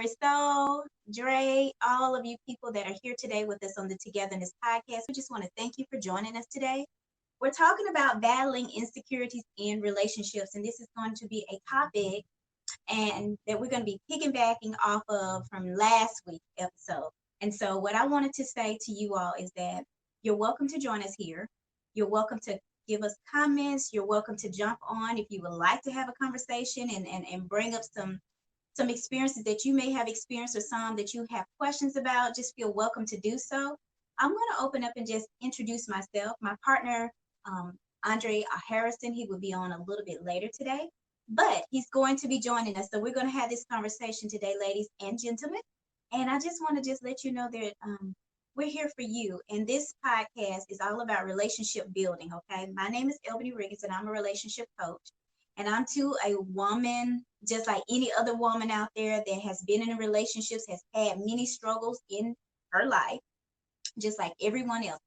Marisol, Dre, all of you people that are here today with us on the Two-Getherness podcast. We just want to thank you for joining us today. We're talking about battling insecurities in relationships, and this is going to be a topic and that we're going to be piggybacking off of from last week's episode. And so, what I wanted to say to you all is that you're welcome to join us here. You're welcome to give us comments. You're welcome to jump on if you would like to have a conversation and bring up some experiences that you may have experienced or some that you have questions about. Just feel welcome to do so. I'm going to open up and just introduce myself. My partner, Andre Harrison, he will be on a little bit later today, but he's going to be joining us. So we're going to have this conversation today, ladies and gentlemen. And I just want to just let you know that we're here for you. And this podcast is all about relationship building, okay? My name is Albany Riggins, and I'm a relationship coach. And I'm to a woman, just like any other woman out there that has been in relationships, has had many struggles in her life, just like everyone else.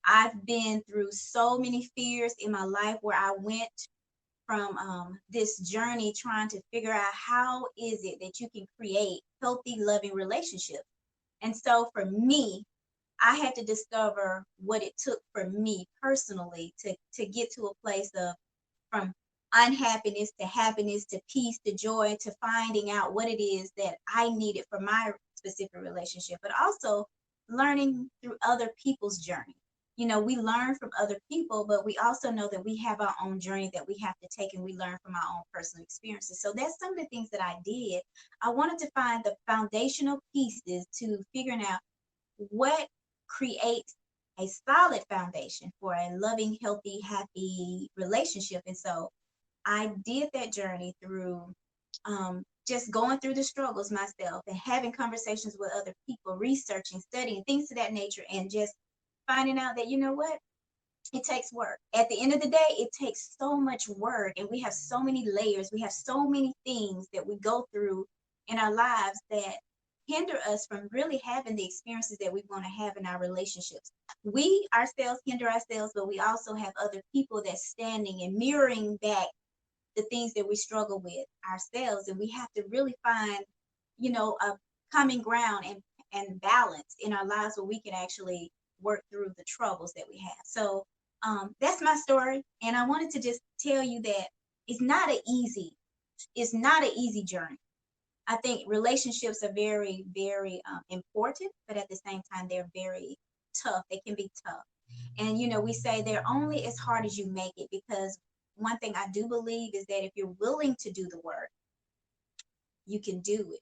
I've been through so many fears in my life where I went from this journey trying to figure out how is it that you can create healthy, loving relationships. And so for me, I had to discover what it took for me personally to get to a place of from unhappiness to happiness to peace to joy to finding out what it is that I needed for my specific relationship, but also learning through other people's journey. You know, we learn from other people, but we also know that we have our own journey that we have to take, and we learn from our own personal experiences. So that's some of the things that I did. I wanted to find the foundational pieces to figuring out what creates a solid foundation for a loving, healthy, happy relationship. And so I did that journey through just going through the struggles myself and having conversations with other people, researching, studying, things of that nature, and just finding out that, you know what, it takes work. At the end of the day, it takes so much work, and we have so many layers. We have so many things that we go through in our lives that hinder us from really having the experiences that we want to have in our relationships. We ourselves hinder ourselves, but we also have other people that's standing and mirroring back the things that we struggle with ourselves. And we have to really find, a common ground and balance in our lives where we can actually work through the troubles that we have. So that's my story. And I wanted to just tell you that it's not an easy journey. I think relationships are very, very important, but at the same time, they're very tough. They can be tough. And, we say they're only as hard as you make it, because one thing I do believe is that if you're willing to do the work, you can do it.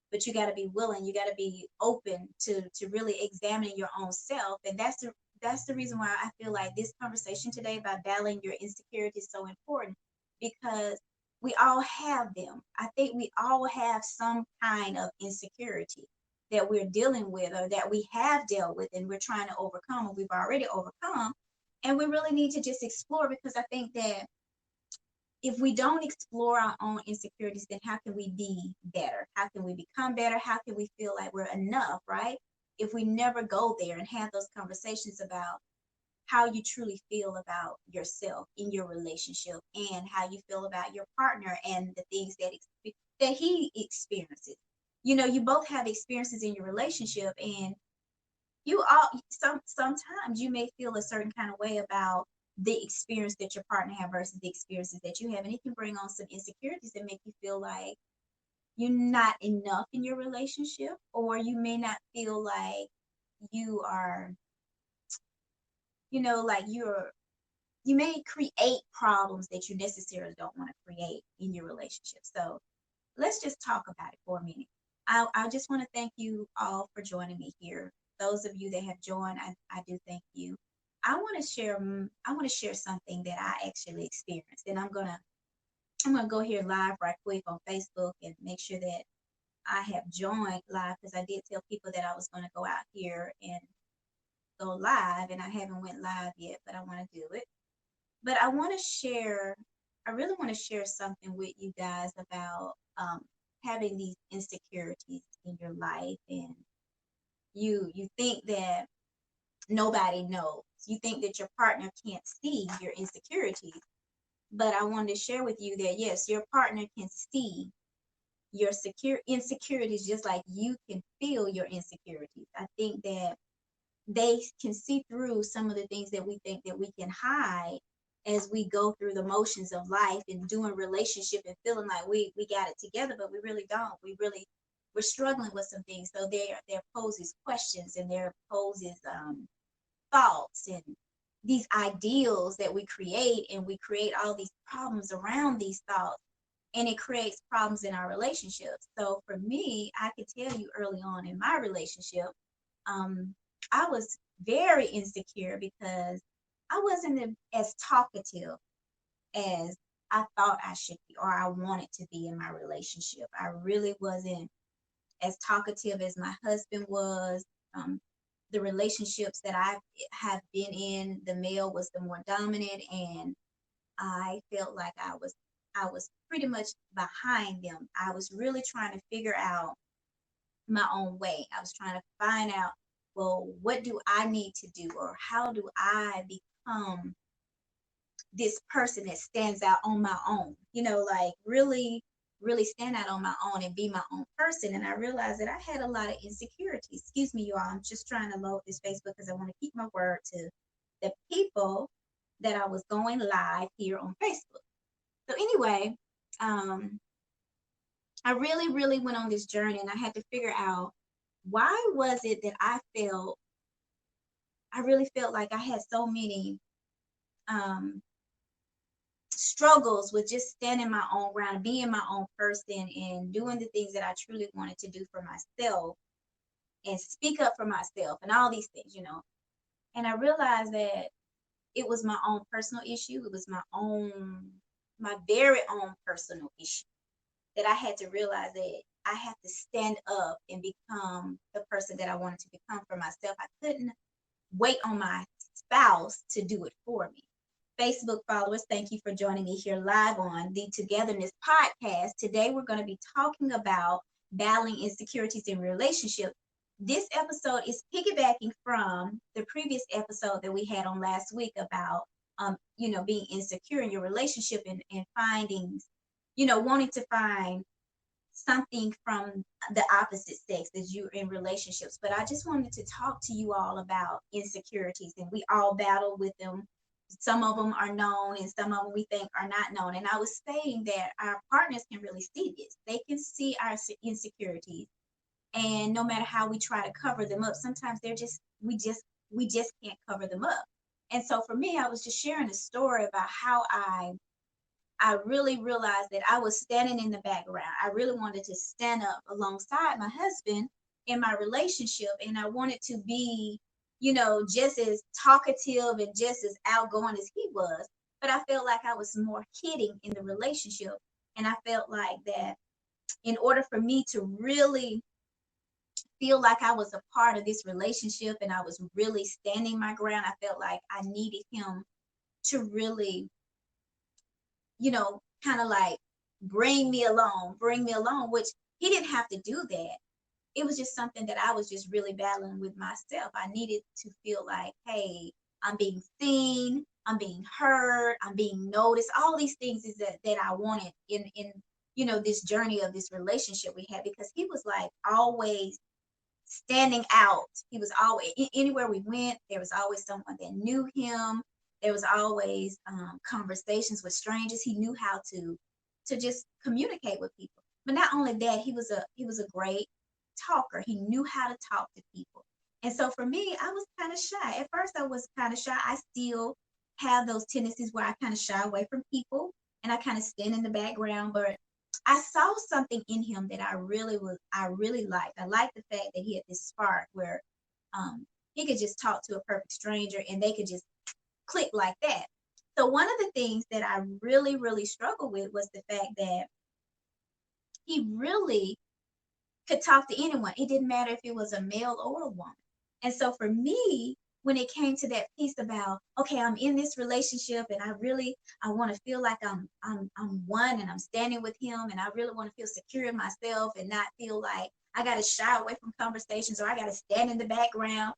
But you got to be willing. You got to be open to really examining your own self. And that's the reason why I feel like this conversation today about battling your insecurities is so important, because we all have them. I think we all have some kind of insecurity that we're dealing with, or that we have dealt with, and we're trying to overcome, or we've already overcome. And we really need to just explore, because I think that if we don't explore our own insecurities, then how can we be better? How can we become better? How can we feel like we're enough, right? If we never go there and have those conversations about how you truly feel about yourself in your relationship, and how you feel about your partner and the things that he experiences. You both have experiences in your relationship, and sometimes you may feel a certain kind of way about the experience that your partner have versus the experiences that you have, and it can bring on some insecurities that make you feel like you're not enough in your relationship, or you may not feel like you are, like you may create problems that you necessarily don't want to create in your relationship. So let's just talk about it for a minute. I just want to thank you all for joining me here. Those of you that have joined, I do thank you. I want to share something that I actually experienced, and I'm gonna go here live right quick on Facebook and make sure that I have joined live, because I did tell people that I was going to go out here and go live, and I haven't went live yet, but I want to do it. But I really want to share something with you guys about having these insecurities in your life, and you think that nobody knows. You think that your partner can't see your insecurities. But I wanted to share with you that yes, your partner can see your insecurities, just like you can feel your insecurities. I think that they can see through some of the things that we think that we can hide as we go through the motions of life and doing relationship and feeling like we got it together, but we really don't. We're struggling with some things. So there poses questions, and there poses thoughts and these ideals that we create, and we create all these problems around these thoughts, and it creates problems in our relationships. So for me, I could tell you early on in my relationship, I was very insecure because I wasn't as talkative as I thought I should be or I wanted to be in my relationship. I really wasn't as talkative as my husband was. The relationships that I have been in, the male was the more dominant, and I felt like I was pretty much behind them. I was really trying to figure out my own way. I was trying to find out, well, what do I need to do, or how do I become this person that stands out on my own? Like really stand out on my own and be my own person. And I realized that I had a lot of insecurities. Excuse me, you all. I'm just trying to load this Facebook because I want to keep my word to the people that I was going live here on Facebook. So anyway, I really went on this journey, and I had to figure out, why was it that I really felt like I had so many struggles with just standing my own ground, being my own person, and doing the things that I truly wanted to do for myself and speak up for myself and all these things. And I realized that it was my own personal issue. It was my very own personal issue, that I had to realize that I had to stand up and become the person that I wanted to become for myself. I couldn't wait on my spouse to do it for me. Facebook followers, thank you for joining me here live on the Two-Getherness podcast. Today, we're going to be talking about battling insecurities in relationships. This episode is piggybacking from the previous episode that we had on last week about, being insecure in your relationship and finding, wanting to find something from the opposite sex as you're in relationships. But I just wanted to talk to you all about insecurities, and we all battle with them. Some of them are known, and some of them we think are not known. And I was stating that our partners can really see this. They can see our insecurities, and no matter how we try to cover them up, sometimes we just can't cover them up. And so for me, I was just sharing a story about how I really realized that I was standing in the background. I really wanted to stand up alongside my husband in my relationship, and I wanted to be, just as talkative and just as outgoing as he was. But I felt like I was more kidding in the relationship, and I felt like that in order for me to really feel like I was a part of this relationship and I was really standing my ground, I felt like I needed him to really, kind of like bring me along, which he didn't have to do that. It was just something that I was just really battling with myself. I needed to feel like, hey, I'm being seen, I'm being heard, I'm being noticed. All these things is that I wanted in this journey of this relationship we had, because he was like always standing out. He was always, anywhere we went, there was always someone that knew him. There was always conversations with strangers. He knew how to just communicate with people. But not only that, he was a great talker. He knew how to talk to people. And so for me, I was kind of shy. At first, I was kind of shy. I still have those tendencies where I kind of shy away from people and I kind of stand in the background. But I saw something in him that I really liked. I liked the fact that he had this spark where he could just talk to a perfect stranger and they could just click like that. So one of the things that I really struggled with was the fact that he really could talk to anyone. It didn't matter if it was a male or a woman. And so for me, when it came to that piece about, okay, I'm in this relationship and I want to feel like I'm one and I'm standing with him, and I really want to feel secure in myself and not feel like I got to shy away from conversations or I got to stand in the background.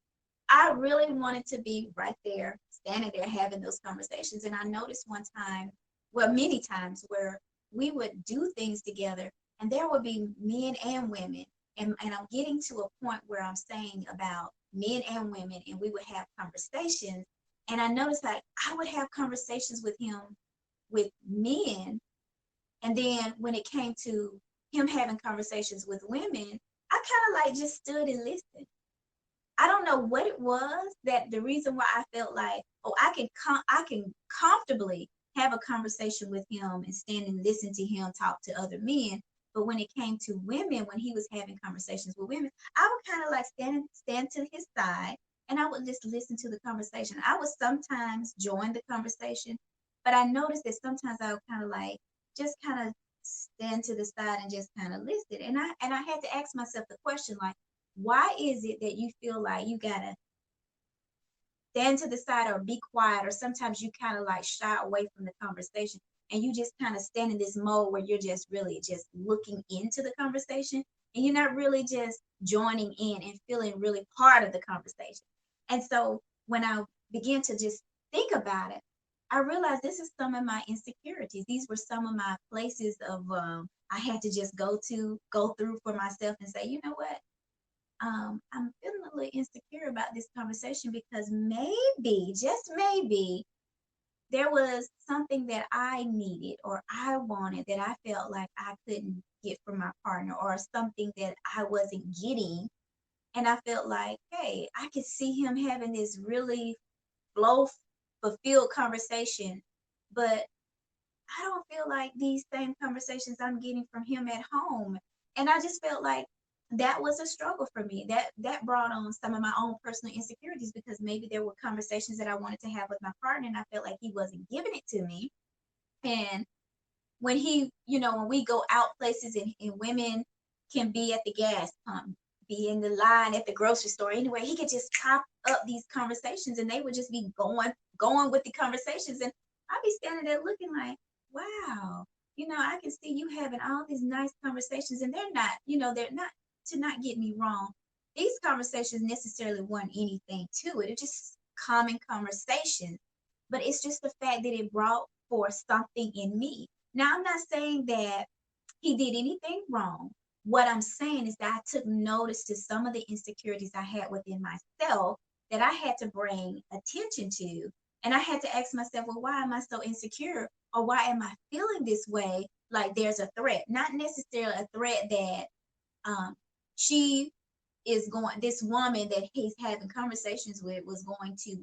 I really wanted to be right there, standing there having those conversations. And I noticed one time, well, many times, where we would do things together And there would be men and women. And I'm getting to a point where I'm saying about men and women, and we would have conversations. And I noticed that I would have conversations with him with men. And then when it came to him having conversations with women, I kind of like just stood and listened. I don't know what it was that the reason why I felt like, oh, I can comfortably have a conversation with him and stand and listen to him talk to other men. But when it came to women, when he was having conversations with women, I would kind of like stand to his side and I would just listen to the conversation. I would sometimes join the conversation, but I noticed that sometimes I would kind of like just kind of stand to the side and just kind of listen. And I had to ask myself the question like, why is it that you feel like you gotta stand to the side or be quiet, or sometimes you kind of like shy away from the conversation and you just kind of stand in this mode where you're just really just looking into the conversation and you're not really just joining in and feeling really part of the conversation. And so when I began to just think about it, I realized this is some of my insecurities. These were some of my places of I had to just go through for myself and say, you know what, I'm feeling a little insecure about this conversation because maybe, just maybe, there was something that I needed or I wanted that I felt like I couldn't get from my partner, or something that I wasn't getting. And I felt like, hey, I could see him having this really flow fulfilled conversation, but I don't feel like these same conversations I'm getting from him at home. And I just felt like that was a struggle for me. That brought on some of my own personal insecurities, because maybe there were conversations that I wanted to have with my partner and I felt like he wasn't giving it to me. And when he, when we go out places, and women can be at the gas pump, be in the line at the grocery store, anyway, he could just pop up these conversations and they would just be going with the conversations. And I'd be standing there looking like, wow, I can see you having all these nice conversations, and they're not, to not get me wrong, these conversations necessarily weren't anything to it. It's just common conversation, but it's just the fact that it brought forth something in me. Now, I'm not saying that he did anything wrong. What I'm saying is that I took notice to some of the insecurities I had within myself that I had to bring attention to. And I had to ask myself, well, why am I so insecure? Or why am I feeling this way? Like there's a threat, not necessarily a threat that she is going, this woman that he's having conversations with was going to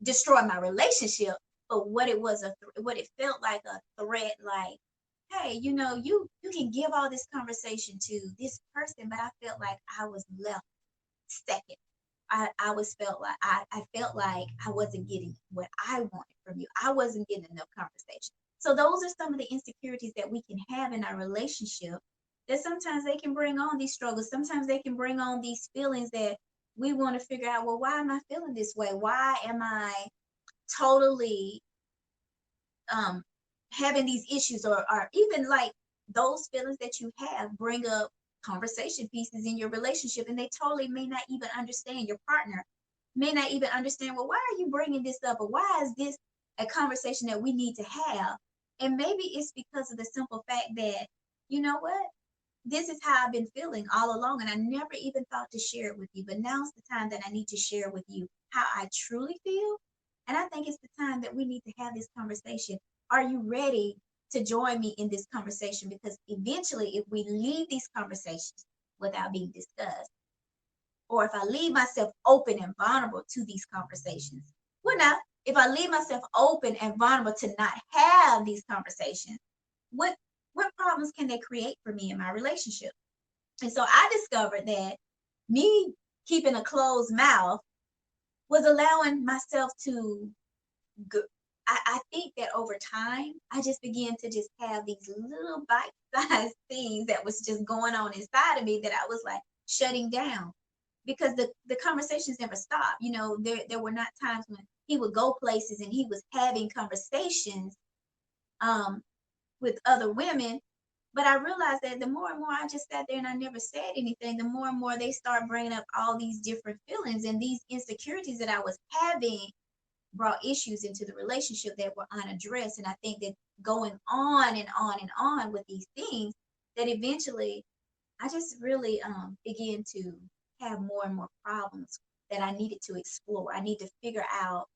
destroy my relationship. But what it was, what it felt like a threat, like, hey, you can give all this conversation to this person, but I felt like I was left second. I was felt like I felt like I wasn't getting what I wanted from you. I wasn't getting enough conversation. So those are some of the insecurities that we can have in our relationship, that sometimes they can bring on these struggles. Sometimes they can bring on these feelings that we want to figure out, well, why am I feeling this way? Why am I totally having these issues, or even like those feelings that you have bring up conversation pieces in your relationship, and they totally may not even understand, your partner may not even understand, well, why are you bringing this up, or why is this a conversation that we need to have? And maybe it's because of the simple fact that, you know what, this is how I've been feeling all along, and I never even thought to share it with you, but now's the time that I need to share with you how I truly feel. And I think it's the time that we need to have this conversation. Are you ready to join me in this conversation? Because eventually, if we leave these conversations without being discussed, or if I leave myself open and vulnerable to these conversations, well, now, if I leave myself open and vulnerable to not have these conversations, what problems can they create for me in my relationship? And so I discovered that me keeping a closed mouth was allowing myself to go. I think that over time, I just began to just have these little bite-sized things that was just going on inside of me that I was like shutting down, because the conversations never stopped. There were not times when he would go places and he was having conversations with other women. But I realized that the more and more I just sat there and I never said anything, the more and more they start bringing up all these different feelings, and these insecurities that I was having brought issues into the relationship that were unaddressed. And I think that going on and on and on with these things, that eventually I just really began to have more and more problems that I needed to explore. I need to figure out,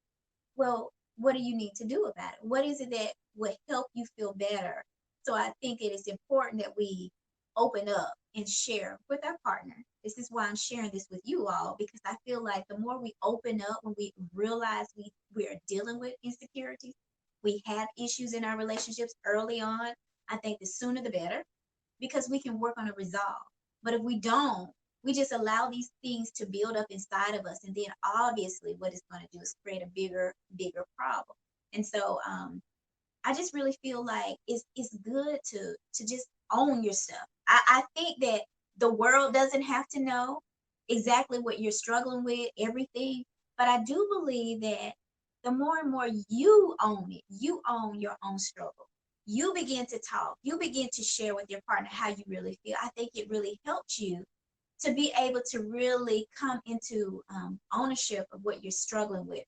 well, what do you need to do about it? What is it that would help you feel better? So I think it is important that we open up and share with our partner. This is why I'm sharing this with you all, because I feel like the more we open up, when we realize we are dealing with insecurities, we have issues in our relationships early on, I think the sooner the better, because we can work on a resolve. But if we don't, we just allow these things to build up inside of us. And then obviously what it's going to do is create a bigger problem. And so I just really feel like it's good to just own yourself. I think that the world doesn't have to know exactly what you're struggling with, everything. But I do believe that the more and more you own it, you own your own struggle. You begin to talk, you begin to share with your partner how you really feel. I think it really helps you to be able to really come into ownership of what you're struggling with.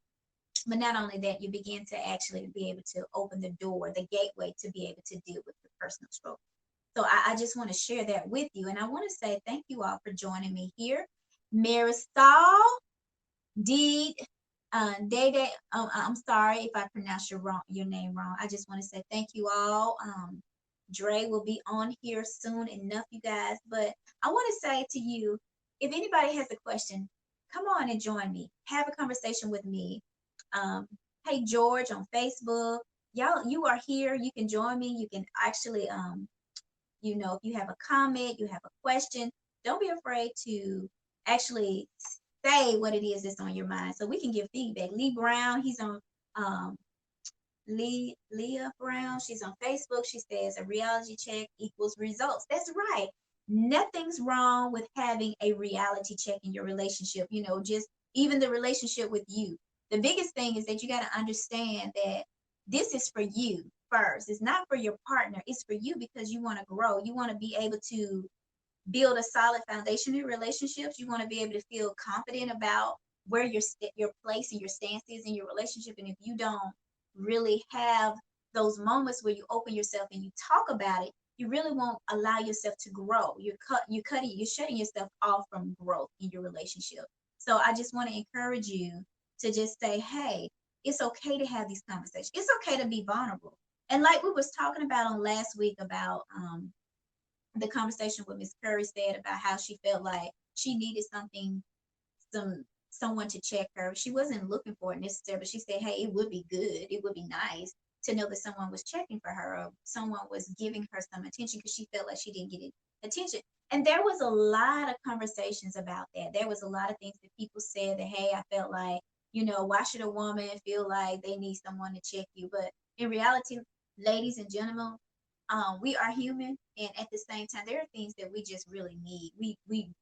But not only that, you begin to actually be able to open the door, the gateway to be able to deal with your personal struggle. So I just want to share that with you. And I want to say thank you all for joining me here. Marisol, Deed, Day, I'm sorry if I pronounced your name wrong. I just want to say thank you all. Dre will be on here soon enough, you guys. But I want to say to you, if anybody has a question, come on and join me. Have a conversation with me. Hey George on Facebook, y'all, you are here. You can join me. You can actually, if you have a comment, you have a question, don't be afraid to actually say what it is that's on your mind, so we can give feedback. Lee Brown, he's on Leah Brown, she's on Facebook. She says a reality check equals results. That's right. Nothing's wrong with having a reality check in your relationship. Just even the relationship with you. The biggest thing is that you got to understand that this is for you first. It's not for your partner. It's for you, because you want to grow. You want to be able to build a solid foundation in relationships. You want to be able to feel confident about where your place and your stance is in your relationship. And if you don't really have those moments where you open yourself and you talk about it, you really won't allow yourself to grow. You're shutting yourself off from growth in your relationship. So I just want to encourage you to just say, hey, it's okay to have these conversations. It's okay to be vulnerable. And like we was talking about on last week about the conversation with Miss Curry said about how she felt like she needed someone to check her. She wasn't looking for it necessarily, but she said, hey, it would be good. It would be nice to know that someone was checking for her, or someone was giving her some attention, because she felt like she didn't get attention. And there was a lot of conversations about that. There was a lot of things that people said that, hey, I felt like, why should a woman feel like they need someone to check you? But in reality, ladies and gentlemen, we are human, and at the same time, there are things that we just really need.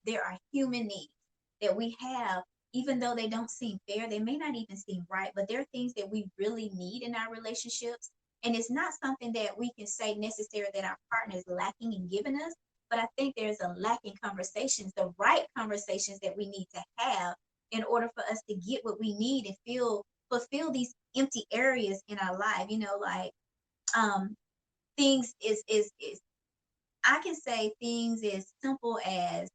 There are human needs that we have, even though they don't seem fair, they may not even seem right, but there are things that we really need in our relationships. And it's not something that we can say necessarily that our partner is lacking in giving us, but I think there's a lack in conversations, the right conversations that we need to have in order for us to get what we need and fulfill these empty areas in our life. Things is I can say things as simple as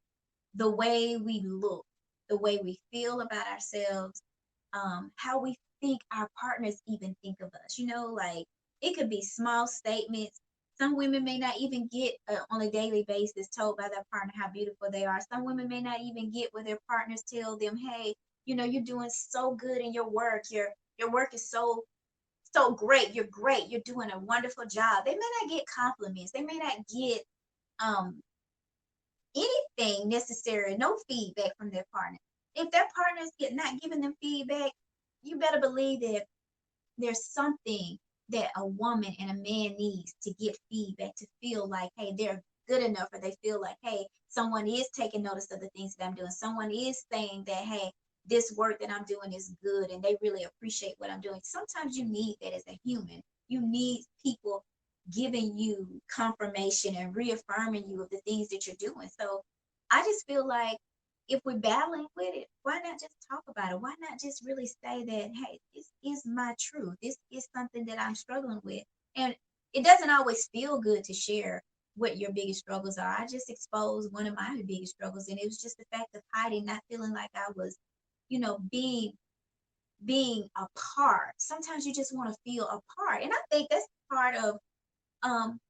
the way we look, the way we feel about ourselves, how we think our partners even think of us. Like, it could be small statements. Some women may not even get on a daily basis told by their partner how beautiful they are. Some women may not even get where their partners tell them, hey, you're doing so good in your work. Your work is so great. You're great. You're doing a wonderful job. They may not get compliments. They may not get anything necessary, no feedback from their partner. If their partners not giving them feedback, you better believe that there's something that a woman and a man needs to get feedback, to feel like, hey, they're good enough, or they feel like, hey, someone is taking notice of the things that I'm doing. Someone is saying that, hey, this work that I'm doing is good, and they really appreciate what I'm doing. Sometimes you need that as a human. You need people giving you confirmation and reaffirming you of the things that you're doing. So I just feel like if we're battling with it, why not just talk about it? Why not just really say that, hey, this is my truth. This is something that I'm struggling with. And it doesn't always feel good to share what your biggest struggles are. I just exposed one of my biggest struggles, and it was just the fact of hiding, not feeling like I was, being a part. Sometimes you just want to feel a part, and I think that's part of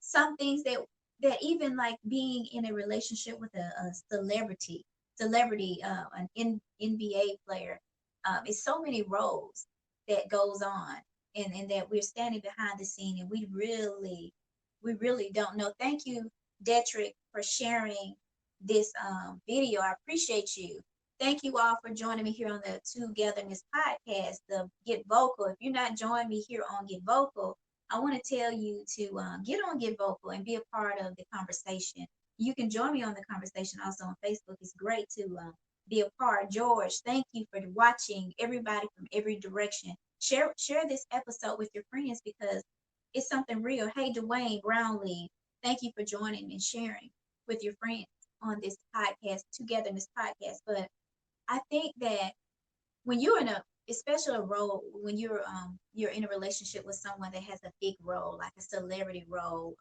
some things that even like being in a relationship with a celebrity, an NBA player. It's so many roles that goes on, and that we're standing behind the scene, and we really don't know. Thank you, Detrick, for sharing this video. I appreciate you. Thank you all for joining me here on the Two-Getherness podcast, the Get Vocal. If you're not joining me here on Get Vocal, I want to tell you to get on Get Vocal and be a part of the conversation. You can join me on the conversation also on Facebook. It's great to be a part. George, thank you for watching. Everybody from every direction. Share this episode with your friends because it's something real. Hey, Dwayne Brownlee, thank you for joining and sharing with your friends on this podcast, Two-Getherness podcast. But I think that when you're in a especially a role, when you're in a relationship with someone that has a big role, like a celebrity role,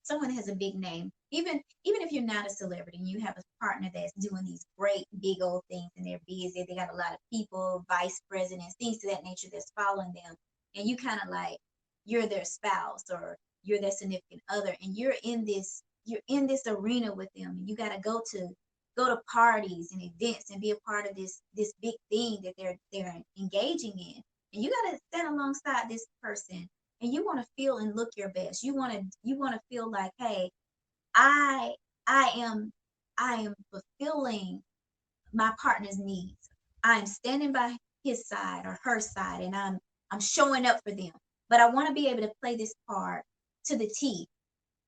someone that has a big name, even if you're not a celebrity and you have a partner that's doing these great big old things and they're busy, they got a lot of people, vice presidents, things to that nature that's following them, and you kind of like you're their spouse or you're their significant other, and you're in this arena with them, and you got to go to parties and events and be a part of this big thing that they're engaging in, and you got to stand alongside this person, and you want to feel and look your best. You want to feel like, hey, I I am I am fulfilling my partner's needs. I am standing by his side or her side, and I'm showing up for them. But I want to be able to play this part to the T.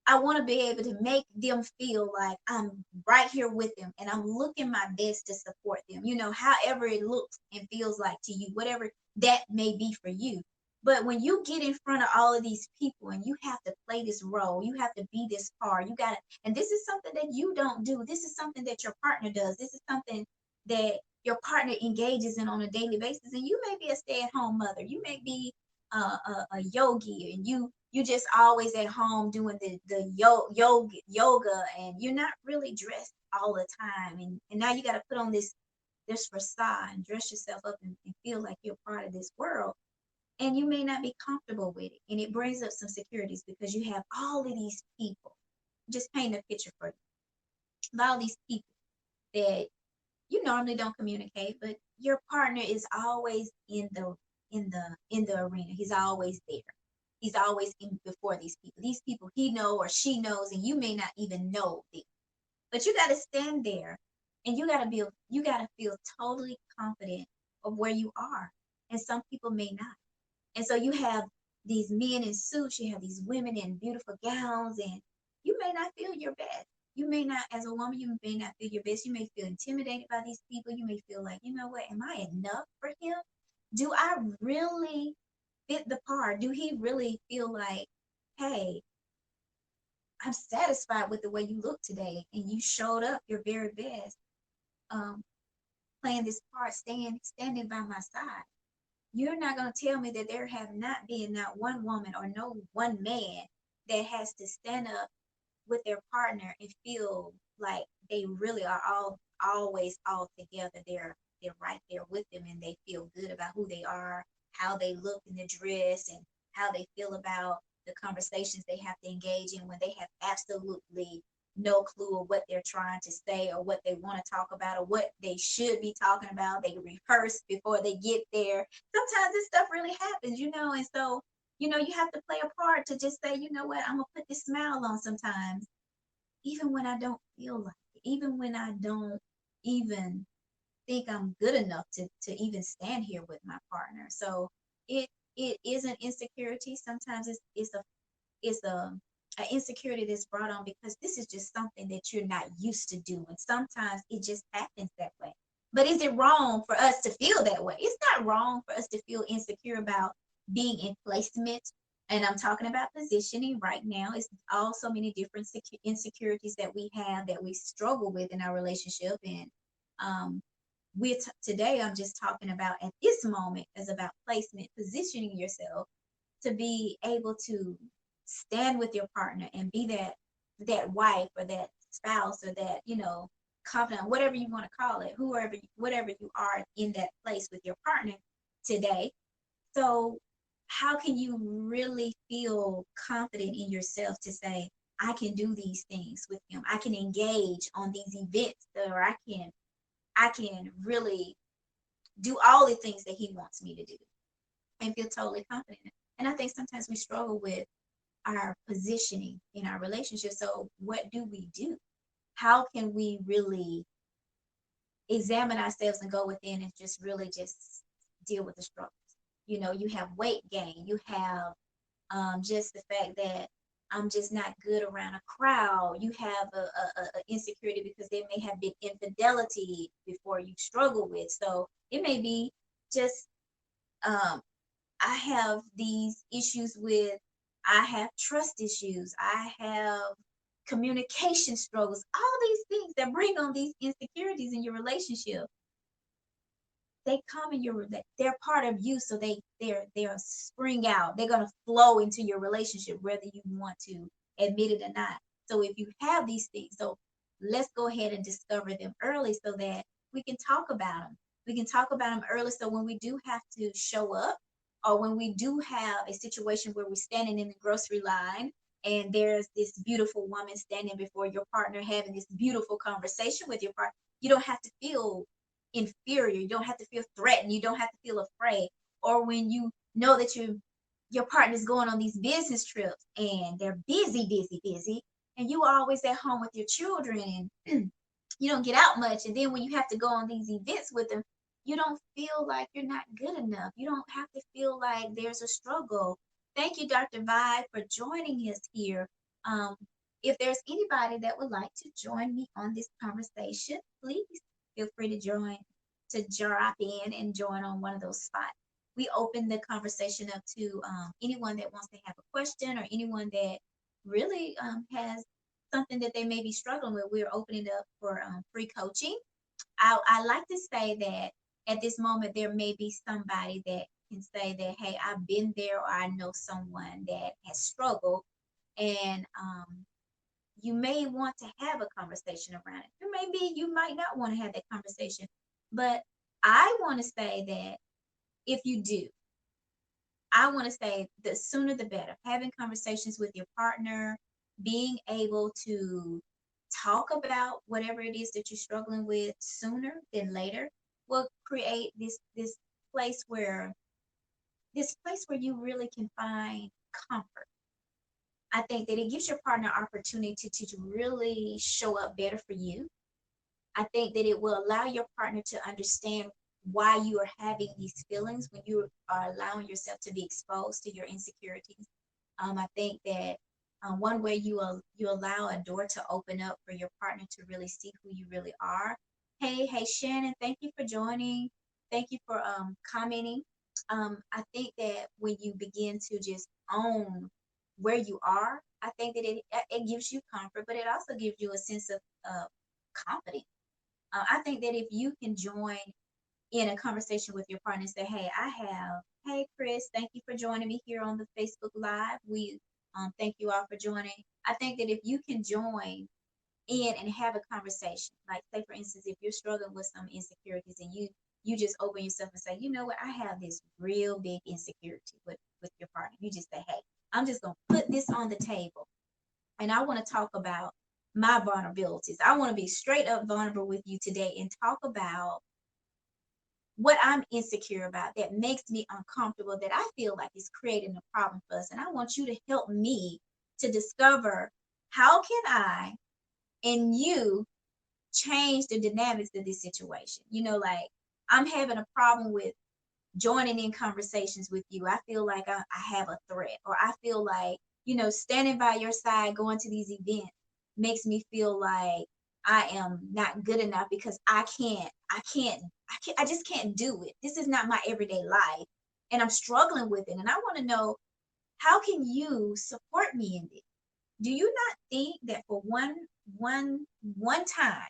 I want to be able to make them feel like I'm right here with them and I'm looking my best to support them, however it looks and feels like to you, whatever that may be for you. But when you get in front of all of these people and you have to play this role, you have to be this part, you got to, and this is something that you don't do. This is something that your partner does. This is something that your partner engages in on a daily basis. And you may be a stay-at-home mother. You may be a yogi, and you just always at home doing the yoga, and you're not really dressed all the time, and now you got to put on this facade and dress yourself up and feel like you're part of this world, and you may not be comfortable with it, and it brings up some securities because you have all of these people. Just paint a picture for you, all these people that you normally don't communicate, but your partner is always in the arena. He's always there. He's always in before these people. These people he know or she knows, and you may not even know them. But you got to stand there, and you got to feel totally confident of where you are. And some people may not. And so you have these men in suits, you have these women in beautiful gowns, and you may not feel your best. You may not, as a woman, you may not feel your best. You may feel intimidated by these people. You may feel like, you know what, am I enough for him? Do I really fit the part? Do he really feel like, hey, I'm satisfied with the way you look today, and you showed up your very best, um, playing this part, standing by my side. You're not going to tell me that there have not been not one woman or no one man that has to stand up with their partner and feel like they really are always all together. They're right there with them, and they feel good about who they are, how they look in the dress, and how they feel about the conversations they have to engage in when they have absolutely no clue of what they're trying to say or what they want to talk about or what they should be talking about. They rehearse before they get there. Sometimes this stuff really happens, and so you have to play a part to just say, you know what, I'm gonna put this smile on sometimes, even when I don't feel like it, even when I don't even think I'm good enough to even stand here with my partner. So it is an insecurity. Sometimes it's a insecurity that's brought on because this is just something that you're not used to doing. Sometimes it just happens that way. But is it wrong for us to feel that way? It's not wrong for us to feel insecure about being in placement. And I'm talking about positioning right now. It's also many different insecurities that we have that we struggle with in our relationship. And today I'm just talking about at this moment is about placement, positioning yourself to be able to stand with your partner and be that wife or that spouse or that, confidant, whatever you want to call it, whatever you are in that place with your partner today. So how can you really feel confident in yourself to say, I can do these things with him. I can engage on these events, or I can really do all the things that he wants me to do and feel totally confident. And I think sometimes we struggle with our positioning in our relationship. So what do we do? How can we really examine ourselves and go within and just really just deal with the struggles? You have weight gain. You have just the fact that I'm just not good around a crowd. You have a insecurity because there may have been infidelity before you struggle with. So it may be just I have these issues with, I have trust issues, I have communication struggles, all these things that bring on these insecurities in your relationship. They come in they're part of you, so they're spring out. They're gonna flow into your relationship, whether you want to admit it or not. So if you have these things, so let's go ahead and discover them early so that we can talk about them. We can talk about them early, so when we do have to show up, or when we do have a situation where we're standing in the grocery line and there's this beautiful woman standing before your partner having this beautiful conversation with your partner, you don't have to feel inferior. You don't have to feel threatened. You don't have to feel afraid. Or when you know that your partner's going on these business trips and they're busy, and you are always at home with your children and you don't get out much. And then when you have to go on these events with them, you don't feel like you're not good enough. You don't have to feel like there's a struggle. Thank you, Dr. Vi, for joining us here. If there's anybody that would like to join me on this conversation, please feel free to drop in and join on one of those spots. We open the conversation up to anyone that wants to have a question, or anyone that really has something that they may be struggling with. We're opening up for free coaching. I like to say that at this moment, there may be somebody that can say that, hey, I've been there, or I know someone that has struggled, and you may want to have a conversation around it. You might not want to have that conversation, but I want to say that if you do, I want to say the sooner the better. Having conversations with your partner, being able to talk about whatever it is that you're struggling with sooner than later will create this place where you really can find comfort. I think that it gives your partner opportunity to really show up better for you. I think that it will allow your partner to understand why you are having these feelings when you are allowing yourself to be exposed to your insecurities. I think that one way you allow a door to open up for your partner to really see who you really are. Hey, Shannon, thank you for joining. Thank you for commenting. I think that when you begin to just own where you are, I think that it gives you comfort, but it also gives you a sense of confidence. I think that if you can join in a conversation with your partner and say, hey, Chris, thank you for joining me here on the Facebook Live. We thank you all for joining. I think that if you can join in and have a conversation, like say, for instance, if you're struggling with some insecurities and you just open yourself and say, you know what, I have this real big insecurity with your partner. You just say, hey, I'm just going to put this on the table, and I want to talk about my vulnerabilities. I want to be straight up vulnerable with you today and talk about what I'm insecure about that makes me uncomfortable, that I feel like is creating a problem for us. And I want you to help me to discover, how can I and you change the dynamics of this situation? Like, I'm having a problem with joining in conversations with you. I feel like I have a threat, or I feel like, standing by your side, going to these events makes me feel like I am not good enough because I just can't do it. This is not my everyday life, and I'm struggling with it. And I want to know, how can you support me in this? Do you not think that for one time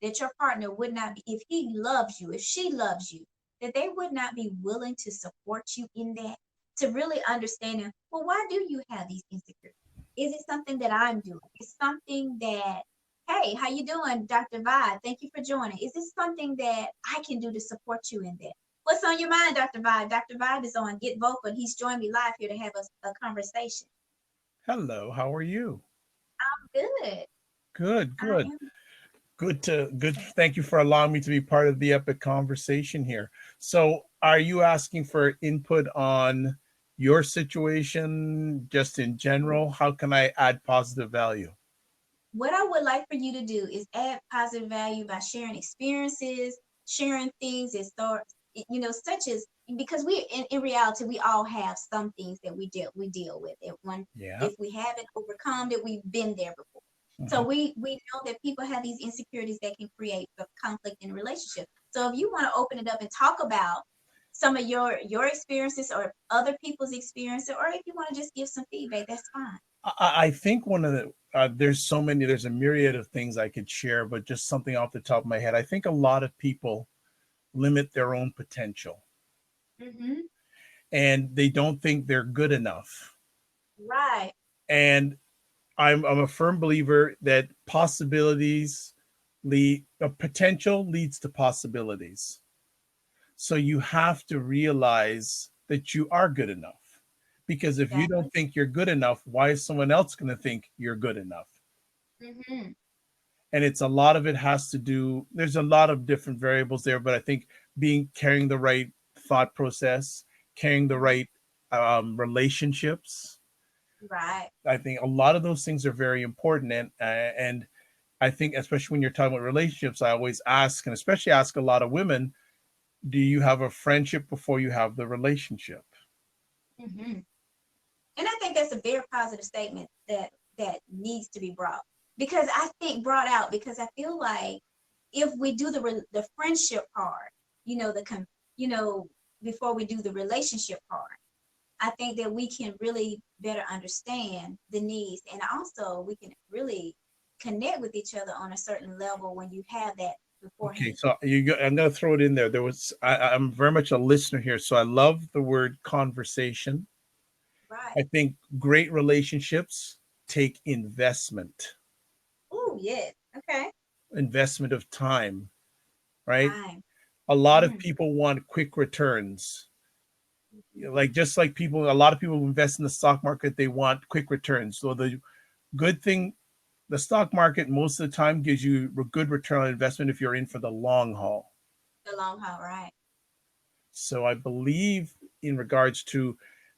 that your partner would not be, if he loves you, if she loves you, that they would not be willing to support you in that? to really understanding, well, why do you have these insecurities? Is it something that I'm doing? Is something that, hey, how you doing, Dr. Vibe? Thank you for joining. Is this something that I can do to support you in that? What's on your mind, Dr. Vibe? Dr. Vibe is on Get Vocal, and he's joined me live here to have a conversation. Hello, how are you? Good. Good, I good. am. Good. Thank you for allowing me to be part of the epic conversation here. So, are you asking for input on your situation just in general? How can I add positive value? What I would like for you to do is add positive value by sharing experiences, sharing things that start, such as, because in reality we all have some things that we deal with at one. Yeah. If we haven't overcome it, we've been there before. So Mhm. we know that people have these insecurities that can create a conflict in a relationship. So if you want to open it up and talk about some of your experiences or other people's experiences, or if you want to just give some feedback, that's fine. I think one of the there's a myriad of things I could share, but just something off the top of my head. I think a lot of people limit their own potential Hmm. and they don't think they're good enough. Right. And I'm a firm believer that possibilities lead potential leads to possibilities. So you have to realize that you are good enough. Because if you Exactly. don't think you're good enough, why is someone else going to think you're good enough? Hmm. And it's a lot of it has to do, there's a lot of different variables there, but I think being carrying the right thought process, carrying the right relationships, Right. I think a lot of those things are very important. And I think especially when you're talking about relationships, I always ask, and especially ask a lot of women, do you have a friendship before you have the relationship? Hmm. And I think that's a very positive statement that needs to be brought, because I think brought out because I feel like if we do the friendship part, you know, you know, before we do the relationship part, I think that we can really better understand the needs, and also we can really connect with each other on a certain level when you have that Okay, beforehand. so I'm going to throw it in there. I'm very much a listener here, so I love the word conversation. Right. I think great relationships take investment, Oh, yes. Okay. investment of time, right? Time. A lot of Mm-hmm. people want quick returns. Mm-hmm. Like just like people, a lot of people who invest in the stock market, they want quick returns. So the good thing, the stock market most of the time gives you a good return on investment if you're in for the long haul. The long haul, right? So I believe in regards to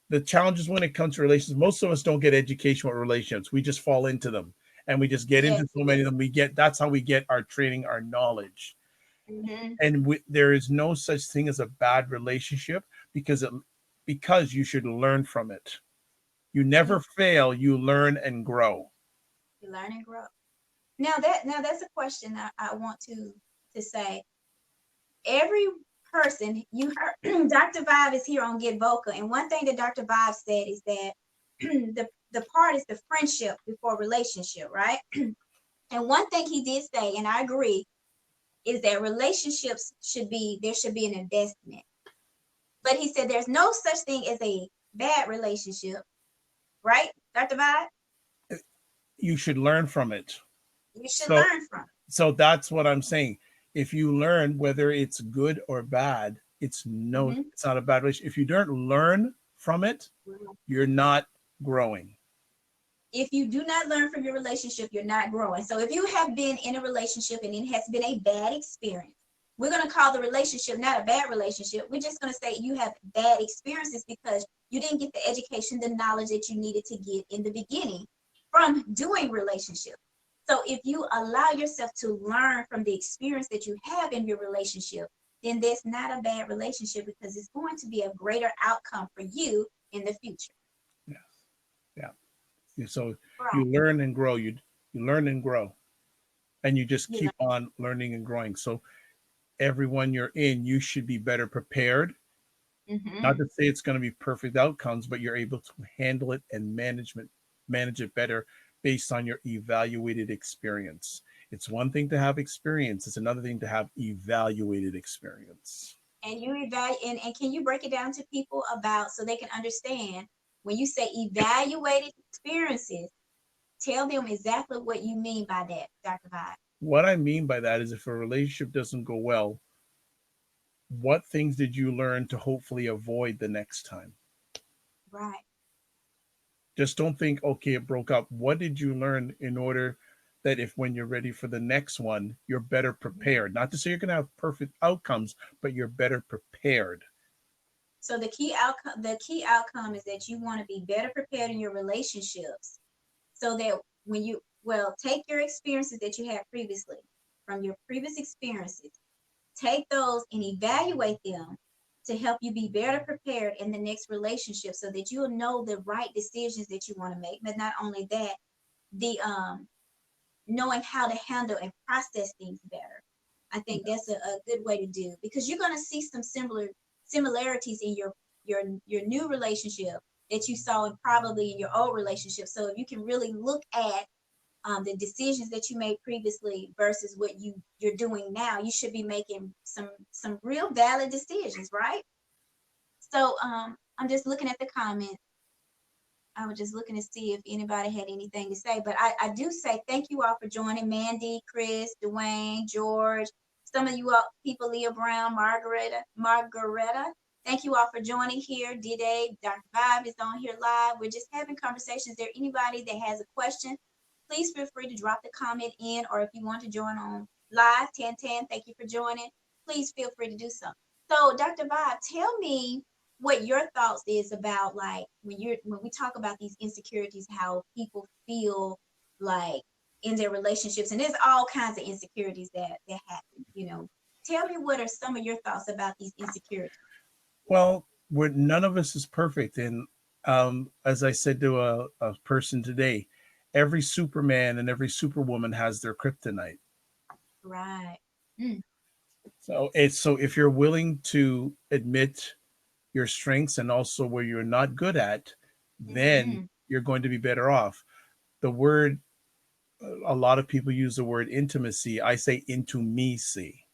the challenges when it comes to relations, most of us don't get education with relationships. We just fall into them and we just get Yes, into we so do. many of them. That's how we get our training, our knowledge. Mm-hmm. And there is no such thing as a bad relationship because you should learn from it. You never fail, you learn and grow. You learn and grow. Now that's a question I want to say. Every person you heard, Dr. Vibe is here on Get Vocal, and one thing that Dr. Vibe said is that the part is the friendship before relationship, right? And one thing he did say, and I agree, is that relationships there should be an investment. But he said there's no such thing as a bad relationship, right, Dr. Vibe? You should learn from it. You should So learn from so that's what I'm saying. If you learn whether it's good or bad, it. Hmm. it's not a bad relationship. If you don't learn from it, you're not growing. If you do not learn from your relationship, you're not growing. So if you have been in a relationship and it has been a bad experience, we're going to call the relationship not a bad relationship. We're just going to say you have bad experiences because you didn't get the education, the knowledge that you needed to get in the beginning from doing relationships. So if you allow yourself to learn from the experience that you have in your relationship, then that's not a bad relationship because it's going to be a greater outcome for you in the future. Yes. Yeah. So Right. you learn and grow. You learn and grow. And you just You keep on learning and growing. So everyone you're in, you should be better prepared. learn. Not Hmm. to say it's going to be perfect outcomes, but you're able to handle it and manage it better based on your evaluated experience. It's one thing to have experience, it's another thing to have evaluated experience. And you evaluate, and can you break it down to people about so they can understand when you say evaluated experiences, tell them exactly what you mean by that, Dr. Vibe. What I mean by that is if a relationship doesn't go well, what things did you learn to hopefully avoid the next time? Right. Just don't think, okay, it broke up. What did you learn in order that if when you're ready for the next one, you're better Mhm. prepared? Not to say you're going to have perfect outcomes, but you're better prepared. So the key outcome is that you want to be better prepared in your relationships so that when you take your experiences that you had previously from your previous experiences, take those and evaluate them to help you be better prepared in the next relationship so that you'll know the right decisions that you want to make. But not only that, the knowing how to handle and process things better. I think that's a good way to do because you're going to see some similarities in your new relationship that you saw probably in your old relationship. So if you can really look at the decisions that you made previously versus what you're doing now, you should be making some real valid decisions, right? So I'm just looking at the comments. I was just looking to see if anybody had anything to say, but I do say thank you all for joining. Mandy, Chris, Dwayne, George, some of you all people, Leah Brown, Margareta. Thank you all for joining here. D-Day, Dr. Vibe is on here live. We're just having conversations. Is there anybody that has a question? Please feel free to drop the comment in, or if you want to join on live, 1010, thank you for joining. Please feel free to do so. So, Dr. Vibe, tell me what your thoughts is about like when we talk about these insecurities, how people feel like in their relationships, and there's all kinds of insecurities that happen. Tell me what are some of your thoughts about these insecurities. Well, none of us is perfect. And as I said to a person today, every Superman and every Superwoman has their kryptonite. Right. Mm, So if you're willing to admit your strengths and also where you're not good at, then mm-hmm. you're going to be better off. The word, a lot of people use the word intimacy. I say intimacy.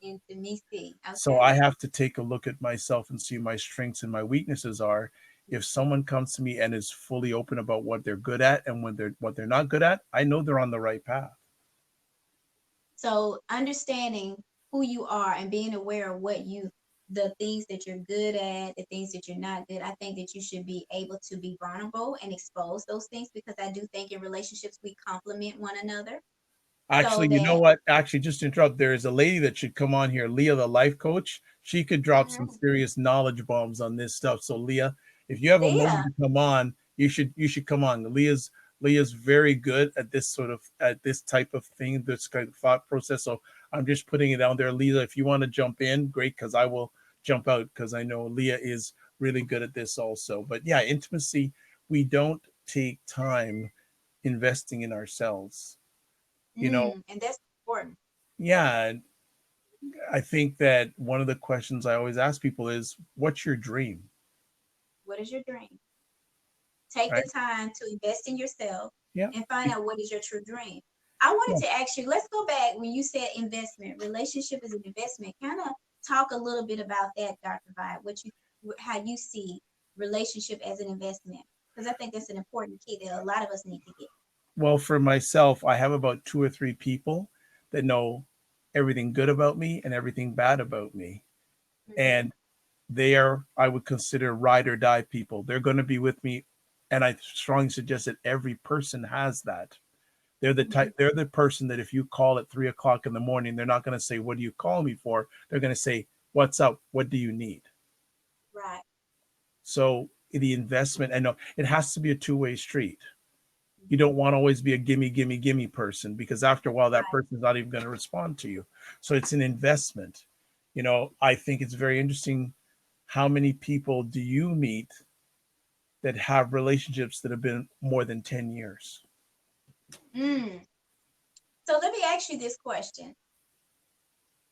Intimacy. So Okay. I have to take a look at myself and see my strengths and my weaknesses are. If someone comes to me and is fully open about what they're good at and when they're what they're not good at, I know they're on the right path. So understanding who you are and being aware of the things that you're good at, the things that you're not good. I think that you should be able to be vulnerable and expose those things because I do think in relationships we complement one another. So Actually, you know that what? Actually, just to interrupt, there is a lady that should come on here, Leah, the life coach. She could drop some Mhm. serious knowledge bombs on this stuff. So, Leah, if you have a moment Leah, to come on, you should come on. Leah's very good at this sort of at this type of thing, this kind of thought process. So I'm just putting it out there, Leah. If you want to jump in, great, because I will jump out because I know Leah is really good at this also. But yeah, intimacy. We don't take time investing in ourselves. You know, and that's important. yeah, I think that one of the questions I always ask people is, "What's your dream?" What is your dream? Take the Right? time to invest in yourself Yeah. and find out what is your true dream. I Yeah. wanted to ask you, let's go back when you said investment. Relationship is an investment. Kind of talk a little bit about that, Dr. Vibe, how you see relationship as an investment. Because I think that's an important key that a lot of us need to get. Well, for myself, I have about two or three people that know everything good about me and everything bad about me, Mm-hmm. and they are I would consider ride or die people. They're going to be with me, and I strongly suggest that every person has that. They're the Mm-hmm. type. They're the person that if you call at 3 o'clock in the morning, they're not going to say, "What do you call me for?" They're going to say, "What's up? What do you need?" Right. So the investment, I know it has to be a two-way street. You Mm-hmm. don't want to always be a gimme, gimme, gimme person because after a while that Right. person's not even going to respond to you. So it's an investment. I think it's very interesting. How many people do you meet that have relationships that have been more than 10 years? Mm. So let me ask you this question.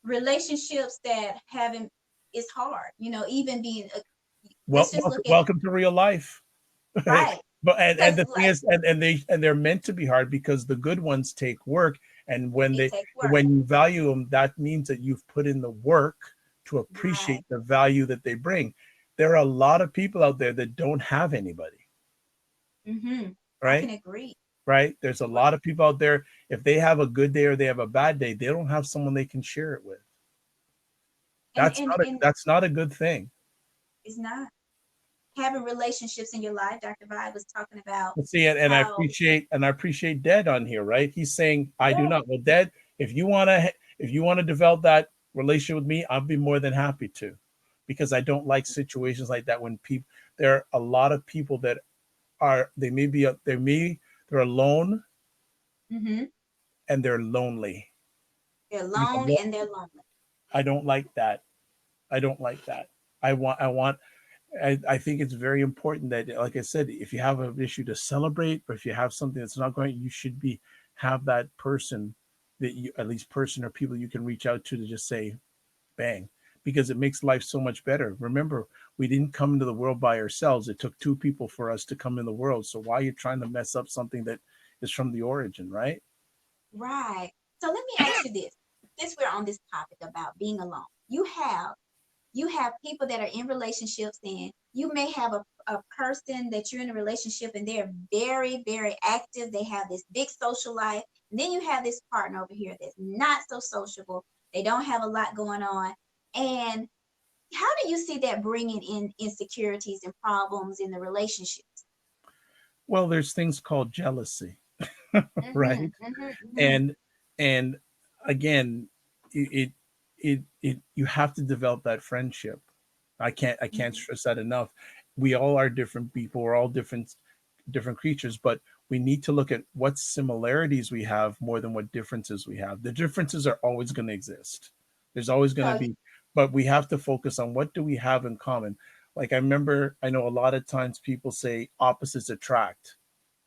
Relationships that haven't is hard, even being Well, let's just look at welcome to real life. right. But and Because the thing like is, they're meant to be hard because the good ones take work, and it takes work. when you value them, that means that you've put in the work to Right. appreciate the value that they bring. There are a lot of people out there that don't have anybody, Mm-hmm. I right? can agree. Right? There's a Right. lot of people out there, if they have a good day or they have a bad day, they don't have someone they can share it with. And and and That's not a good thing. it's not having relationships in your life. Dr. Vi was talking about But see, and how, I appreciate Dad on here, right? He's saying I do yeah, not. Well, Dad, if you want to develop that relationship with me, I'll be more than happy to, because I don't like situations like that when people. There are a lot of people that are they're alone mm-hmm, and they're lonely. they're I mean, alone and they're lonely. I don't like that. I don't like that. I want I think it's very important that, like I said, if you have an issue to celebrate, or if you have something that's not going, you should be have that person that you at least person or people you can reach out to just say, bang, because it makes life so much better. Remember, we didn't come into the world by ourselves. It took two people for us to come in the world. So why are you trying to mess up something that is from the origin, right? Right. So let me ask you this. Since we're on this topic about being alone, you have people that are in relationships, and you may have a person that you're in a relationship and they're very, very active. They have this big social life. And then you have this partner over here that's not so sociable. They don't have a lot going on. And how do you see that bringing in insecurities and problems in the relationships? Well, there's things called jealousy, Mm-hmm, right? mm-hmm, mm-hmm. and and again, it you have to develop that friendship. I can't Mm-hmm. stress that enough. We all are different people, we're all different creatures, but we need to look at what similarities we have more than what differences we have. The differences are always going to exist, there's always going to So, be, but we have to focus on what do we have in common. Like, I know a lot of times people say opposites attract.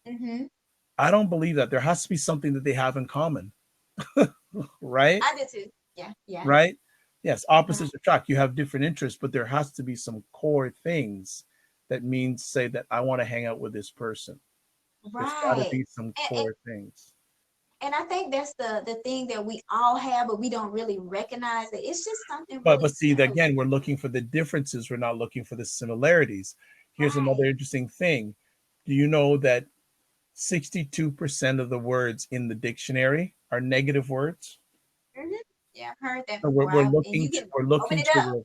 mm-hmm. I don't believe that. There has to be something that they have in common, right? I do too. Yeah, yeah. Right? Yes, Right, opposites attract. You have different interests, but there has to be some core things that means say that I want to hang out with this person. There's got to right. be some And, core things. and I think that's the thing that we all have, but we don't really recognize it. It's just something But really see, simple. again, we're looking for the differences. We're not looking for the similarities. Here's another Right. interesting thing. Do you know that 62% of the words in the dictionary are negative words? Hmm. Yeah, I've heard that So before. And you can we're open looking it up.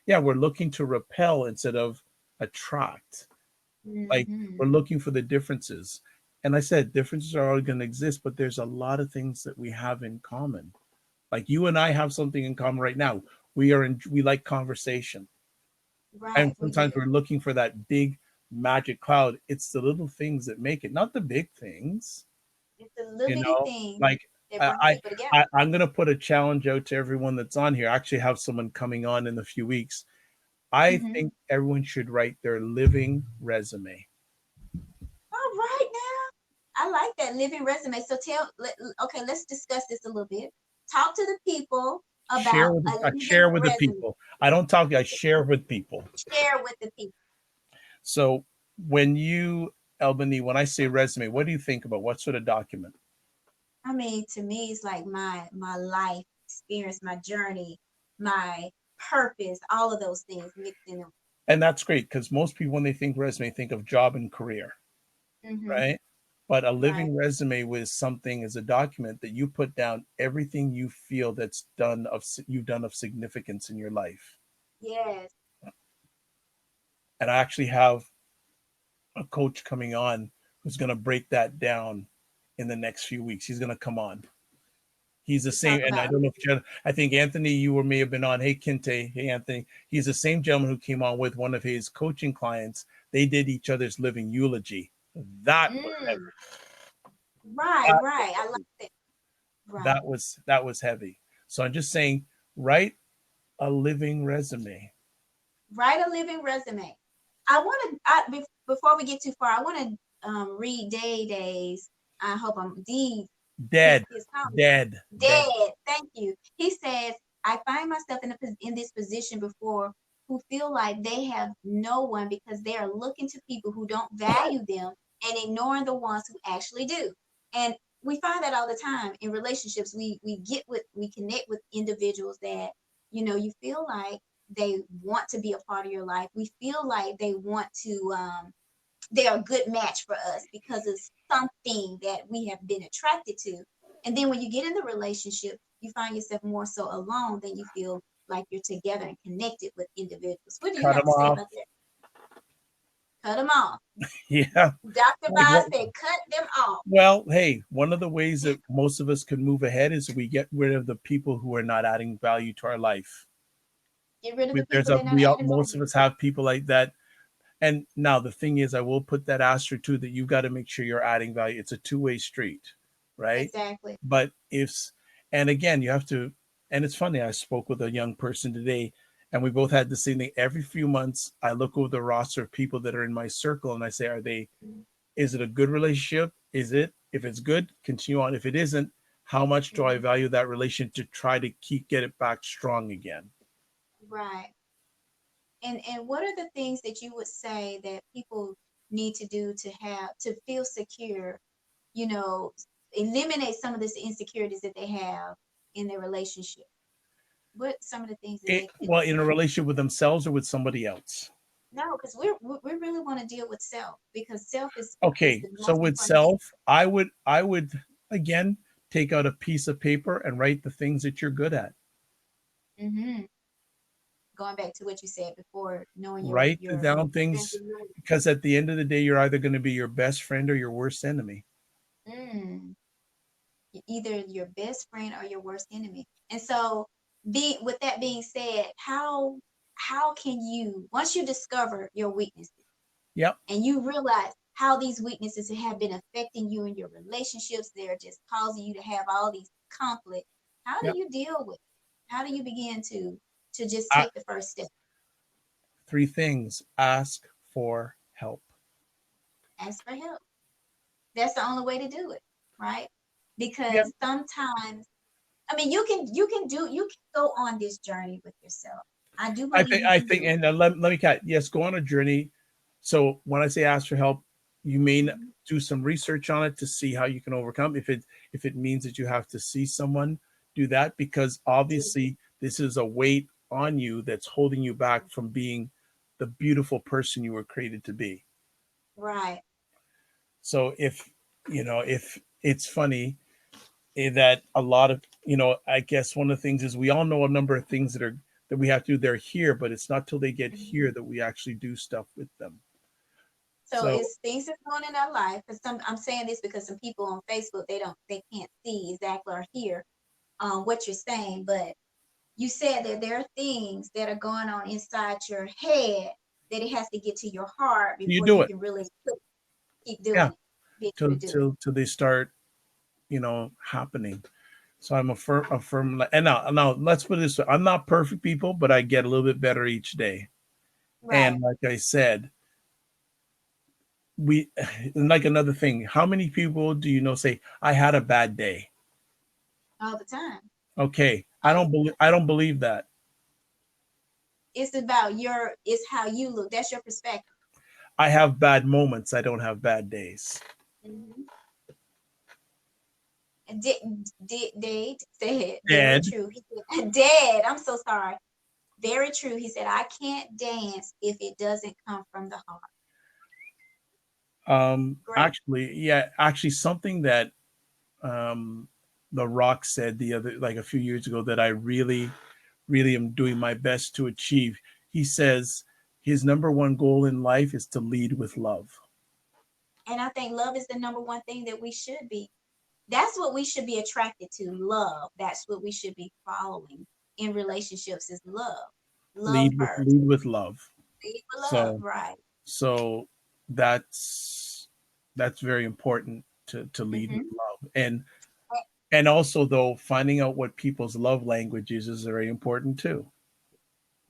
yeah, we're looking to repel instead of attract. Like, Hmm. we're looking for the differences. And I said differences are always going to exist, but there's a lot of things that we have in common. Like, you and I have something in common right now. We like conversation. Right, And we sometimes do. we're looking for that big magic cloud. It's the little things that make it, not the big things, It's the little you bitty know? thing Like, that bring I people together. I'm gonna put a challenge out to everyone that's on here. I actually have someone coming on in a few weeks. I Hmm. think everyone should write their living resume. All right now. I like that living resume. So okay, let's discuss this a little bit. Talk to the people about a I living share with the resume. people. I don't talk. I share with people. Share with the people. So when you, Albany, when I say resume, what do you think about? What sort of document? I mean, to me, it's like my life experience, my journey, my purpose, all of those things mixed in them. And that's great, because most people, when they think resume, think of job and career, Hmm. right? But a Right. living resume with something is a document that you put down everything you feel that's you've done of significance in your life. Yes. And I actually have a coach coming on who's going to break that down in the next few weeks. He's going to come on. He's the To same, talk and I about. don't know if I think Anthony, you or may have been on. Hey, Kinte, hey Anthony. He's the same gentleman who came on with one of his coaching clients. They did each other's living eulogy. That was heavy. Mm, right, That was right. I like heavy. that. Right. That was heavy. So I'm just saying, write a living resume. Write a living resume. I want to, before we get too far, I want to read Day's. I hope I'm D. His Dead, his comment. dead, dead. Dead. Thank you. He says, I find myself in this position before, who feel like they have no one because they are looking to people who don't value them and ignoring the ones who actually do. And we find that all the time in relationships. We connect with individuals that You feel like they want to be a part of your life. We feel like they want to, they're a good match for us because of something that we have been attracted to. And then when you get in the relationship, you find yourself more so alone than you feel like you're together and connected with individuals. What do you Cut have them to say off. about that? Cut them off. Yeah. Dr. Like Bob what? said, cut them off. Well, hey, one of the ways that most of us can move ahead is we get rid of the people who are not adding value to our life. Get rid of We, the there's people a that are not we all, adding most value. of us have people like that. And now the thing is, I will put that asterisk too that you've got to make sure you're adding value. It's a two-way street, right? Exactly. But if, and again, you have to, and it's funny, I spoke with a young person today, and we both had the same thing. Every few months, I look over the roster of people that are in my circle and I say, is it a good relationship? Is it? If it's good, continue on. If it isn't, how much do I Mhm. value that relationship to try to get it back strong again? Right. And what are the things that you would say that people need to do to have to feel secure, you know, eliminate some of this insecurities that they have in their relationship? What some of the things that they could Well, in do? a relationship with themselves or with somebody else. No, because we really want to deal with self because self is Okay, the so most with important thing. self, I would again take out a piece of paper and write the things that you're good at. Hmm. Going back to what you said before, knowing Write your down strength things and your because at the end of the day, you're either going to be your best friend or your worst enemy. mm, either your best friend or your worst enemy. And so, be with that being said, how can you once you discover your weaknesses Yep, and you realize how these weaknesses have been affecting you in your relationships, they're just causing you to have all these conflicts. How do yep. you deal with it? How do you begin to just I, take the first step? three things: ask for help. Ask for help. That's the only way to do it, right? Yep. Because sometimes, I mean, you can go on this journey with yourself. I do I believe think you I can think, do it. and let me cut. Yes, go on a journey. So when I say ask for help, you may Mhm. do some research on it to see how you can overcome. If it means that you have to see someone, do that because Do obviously this is a weight on you that's holding you back from being the beautiful person you were created to be. right. So if it's funny that a lot of I guess one of the things is we all know a number of things that we have to do. They're here, but it's not till they get Mhm. here that we actually do stuff with them. So So it's things that's going in our life. Because I'm saying this because some people on Facebook they can't see exactly or hear what you're saying, but you said that there are things that are going on inside your head that it has to get to your heart you before do you it, can really keep yeah, doing it, be able till to do it. till till they start happening. So I'm a firm, and now let's put it this way: I'm not perfect, people, but I get a little bit better each day. Right. And like I said, we and like another thing, how many people do you know say I had a bad day? All the time. Okay, I All don't the believe time. I don't believe that. It's about it's how you look. That's your perspective. I have bad moments. I don't have bad days. Hmm. Dade said very Dead. true. He said, Dad, I'm so sorry. Very true. He said, I can't dance if it doesn't come from the heart. Great. Actually, something that um, The Rock said the other, like a few years ago, that I really, really am doing my best to achieve. He says his number one goal in life is to lead with love. And I think love is the number one thing that we should be. That's what we should be attracted to. Love. That's what we should be following in relationships is love. Love first. Lead with love. Lead for love. So Right. so that's very important to lead with Hmm. love. And also though finding out what people's love languages is very important too.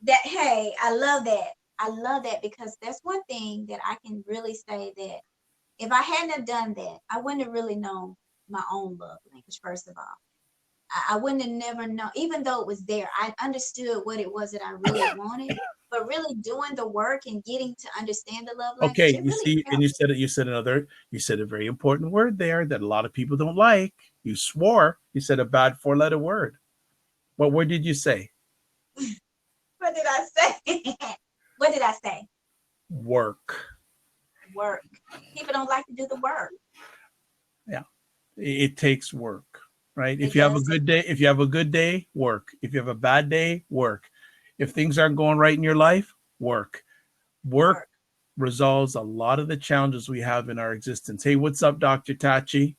That hey, I love that. I love that because that's one thing that I can really say that if I hadn't have done that, I wouldn't have really known my own love language, first of all. I wouldn't have never known, even though it was there, I understood what it was that I really wanted. But really doing the work and getting to understand the love language, Okay, it you really see, and helped. you said a very important word there that a lot of people don't like. You swore. You said a bad four-letter word. What word did you say? What did I say? What did I say? Work. Work. People don't like to do the work. Yeah. It takes work, right? If It you have a does take good day, if you have a good day, work. If you have a bad day, work. If things aren't going right in your life, work. Work work. resolves a lot of the challenges we have in our existence. Hey, what's up, Dr. Tachi?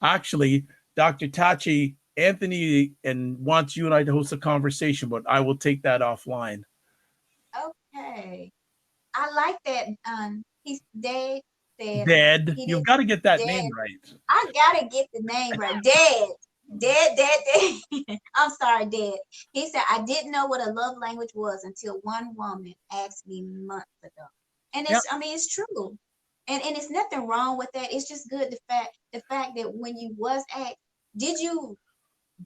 Actually, Dr. Tachi, Anthony, and wants you and I to host a conversation, but I will take that offline. Okay. I like that. He's dead. Said Dad, he you've did got to get that dead. name right. I gotta get the name right. Dead. Dead, dead, dead. I'm sorry, dead. He said, I didn't know what a love language was until one woman asked me months ago. And Yeah. it's, I mean, it's true. And it's nothing wrong with that. It's just good the fact that when you was asked, did you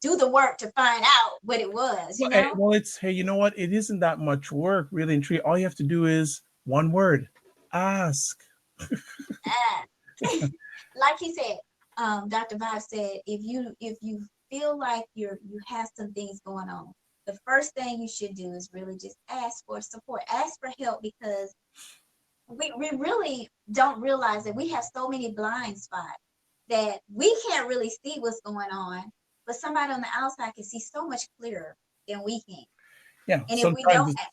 do the work to find out what it was, you know? Well, it's hey, you know what? It isn't that much work, really and truly. All you have to do is one word: ask. Ah. Like he said, Dr. Vibe said, if you feel like you have some things going on, the first thing you should do is really just ask for support, ask for help, because we really don't realize that we have so many blind spots that we can't really see what's going on, but somebody on the outside can see so much clearer than we can. Yeah, And if we don't ask,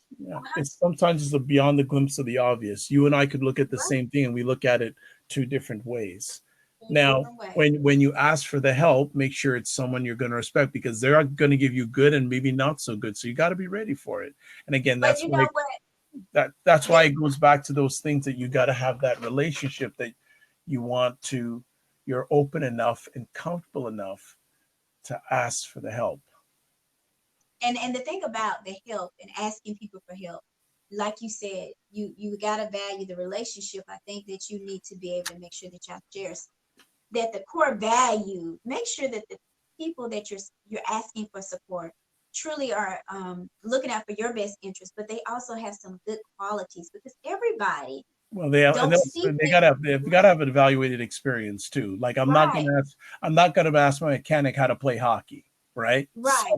it's sometimes it's a beyond the glimpse of the obvious. You and I could look at the right, same thing, and we look at it two different ways. in a Now, different way. when you ask for the help, make sure it's someone you're going to respect, because they're going to give you good and maybe not so good. So you got to be ready for it. And again, But you know what? that's why This, it goes back to those things that you got to have that relationship that you want to. You're open enough and comfortable enough to ask for the help. and the thing about the help and asking people for help, like you said, you got to value the relationship. I think that you need to be able to make sure that y'all share that the core value, make sure that the people that you're asking for support truly are looking out for your best interest, but they also have some good qualities, because everybody Well, they and don't see they things they've got right. to have an evaluated experience too. Like Right, I'm not going to ask my mechanic how to play hockey, right? right.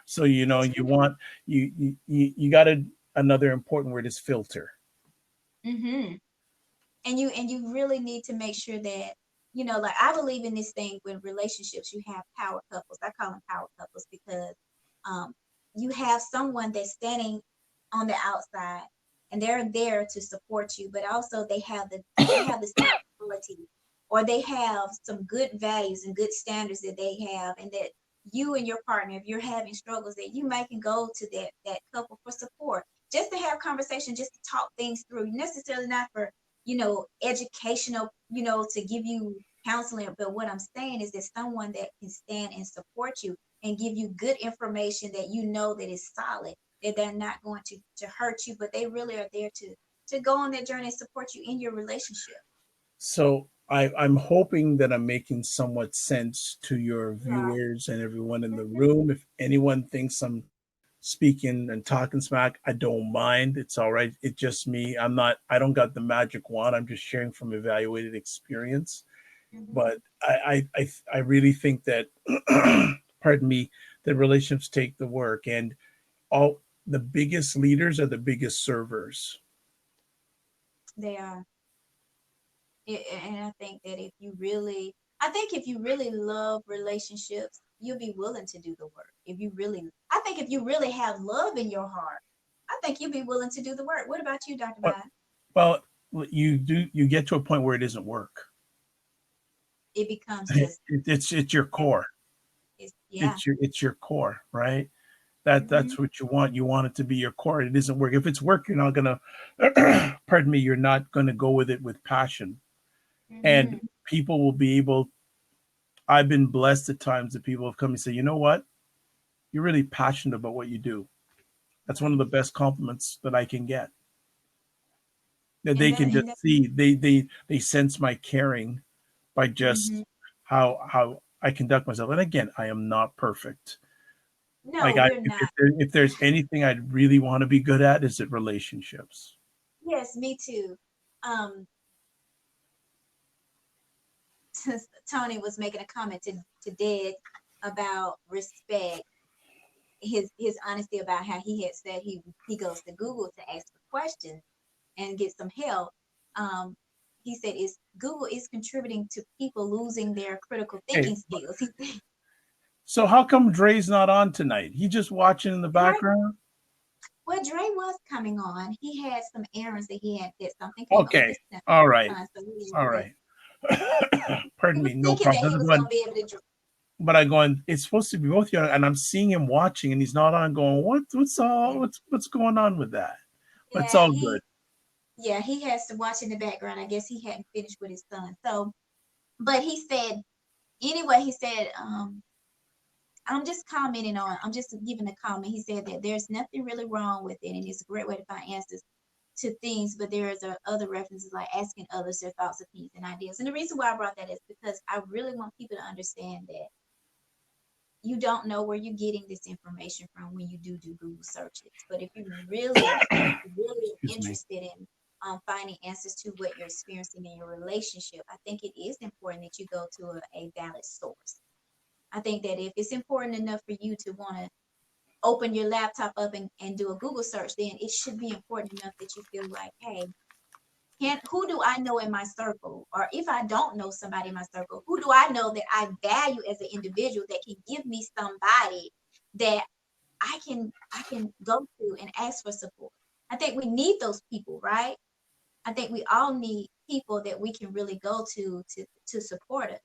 So you know That's you true. want you got to another important word is filter. Mm-hmm. And you really need to make sure that, like, I believe in this thing. When relationships, you have power couples. I call them power couples because um you have someone that's standing on the outside, and they're there to support you, but also they have the same ability, or they have some good values and good standards that they have, and that you and your partner, if you're having struggles, that you might can go to that couple for support, just to have conversation, just to talk things through, necessarily not for educational, to give you counseling. But what I'm saying is that someone that can stand and support you and give you good information that that is solid, that they're not going to hurt you, but they really are there to go on that journey and support you in your relationship. So I'm hoping that I'm making somewhat sense to your You are. viewers and everyone in the Mhm. room. If anyone thinks I'm speaking and talking smack, I don't mind. It's all right. It's just me. I don't got the magic wand. I'm just sharing from evaluated experience. Mhm. But I really think that, pardon me, that relationships take the work, and all the biggest leaders are the biggest servers. They are. And I think if you really love relationships, you'll be willing to do the work. I think if you really have love in your heart, I think you'll be willing to do the work. What about you, Dr. But Vine? well, you get to a point where it doesn't work. It becomes just, It's your yeah, core. yeah. It's your core, right? Hmm. That's what you want. You want it to be your core. It isn't work. If it's work, you're not gonna pardon me, you're not gonna go with it with passion. And Hmm. people will be able I've been blessed at times that people have come and say, you know what? You're really passionate about what you do. That's one of Right. the best compliments that I can get. That And they that, can and just that, see they sense my caring by hmm just how I conduct myself. And again, I am not perfect. Like no, you're not. if there's anything I'd really want to be good at, is it relationships. Yes, me too. Um, Tony was making a comment to Dad about respect. his honesty about how he had said he goes to Google to ask for questions and get some help. Um, he said is Google is contributing to people losing their critical Hey, thinking skills. He said, so how come Dre's not on tonight? He just watching in the Dre, background? well, Dre was coming on. He had some errands that he had that something came up with Okay. his son, All right. so All right. Pardon he was me. No thinking that problem. he was But going to be able to. but I going, it's supposed to be both you, and I'm seeing him watching and he's not on going, Yeah, what's going on with that? But it's yeah, all good. he has to watch in the background. I guess he hadn't finished with his son. So, but he said anyway. He said, I'm just commenting on. I'm just giving a comment. He said that there's nothing really wrong with it, and it's a great way to find answers to things. But there is other references like asking others their thoughts, opinions, and ideas. And the reason why I brought that is because I really want people to understand that you don't know where you're getting this information from when you do Google searches. But if you really, really Excuse me. interested in finding answers to what you're experiencing in your relationship, I think it is important that you go to a valid source. I think that if it's important enough for you to want to open your laptop up and do a Google search, then it should be important enough that you feel like, hey, who do I know in my circle? Or if I don't know somebody in my circle, who do I know that I value as an individual that can give me somebody that I can go to and ask for support? I think we need those people, right? I think we all need people that we can really go to support us.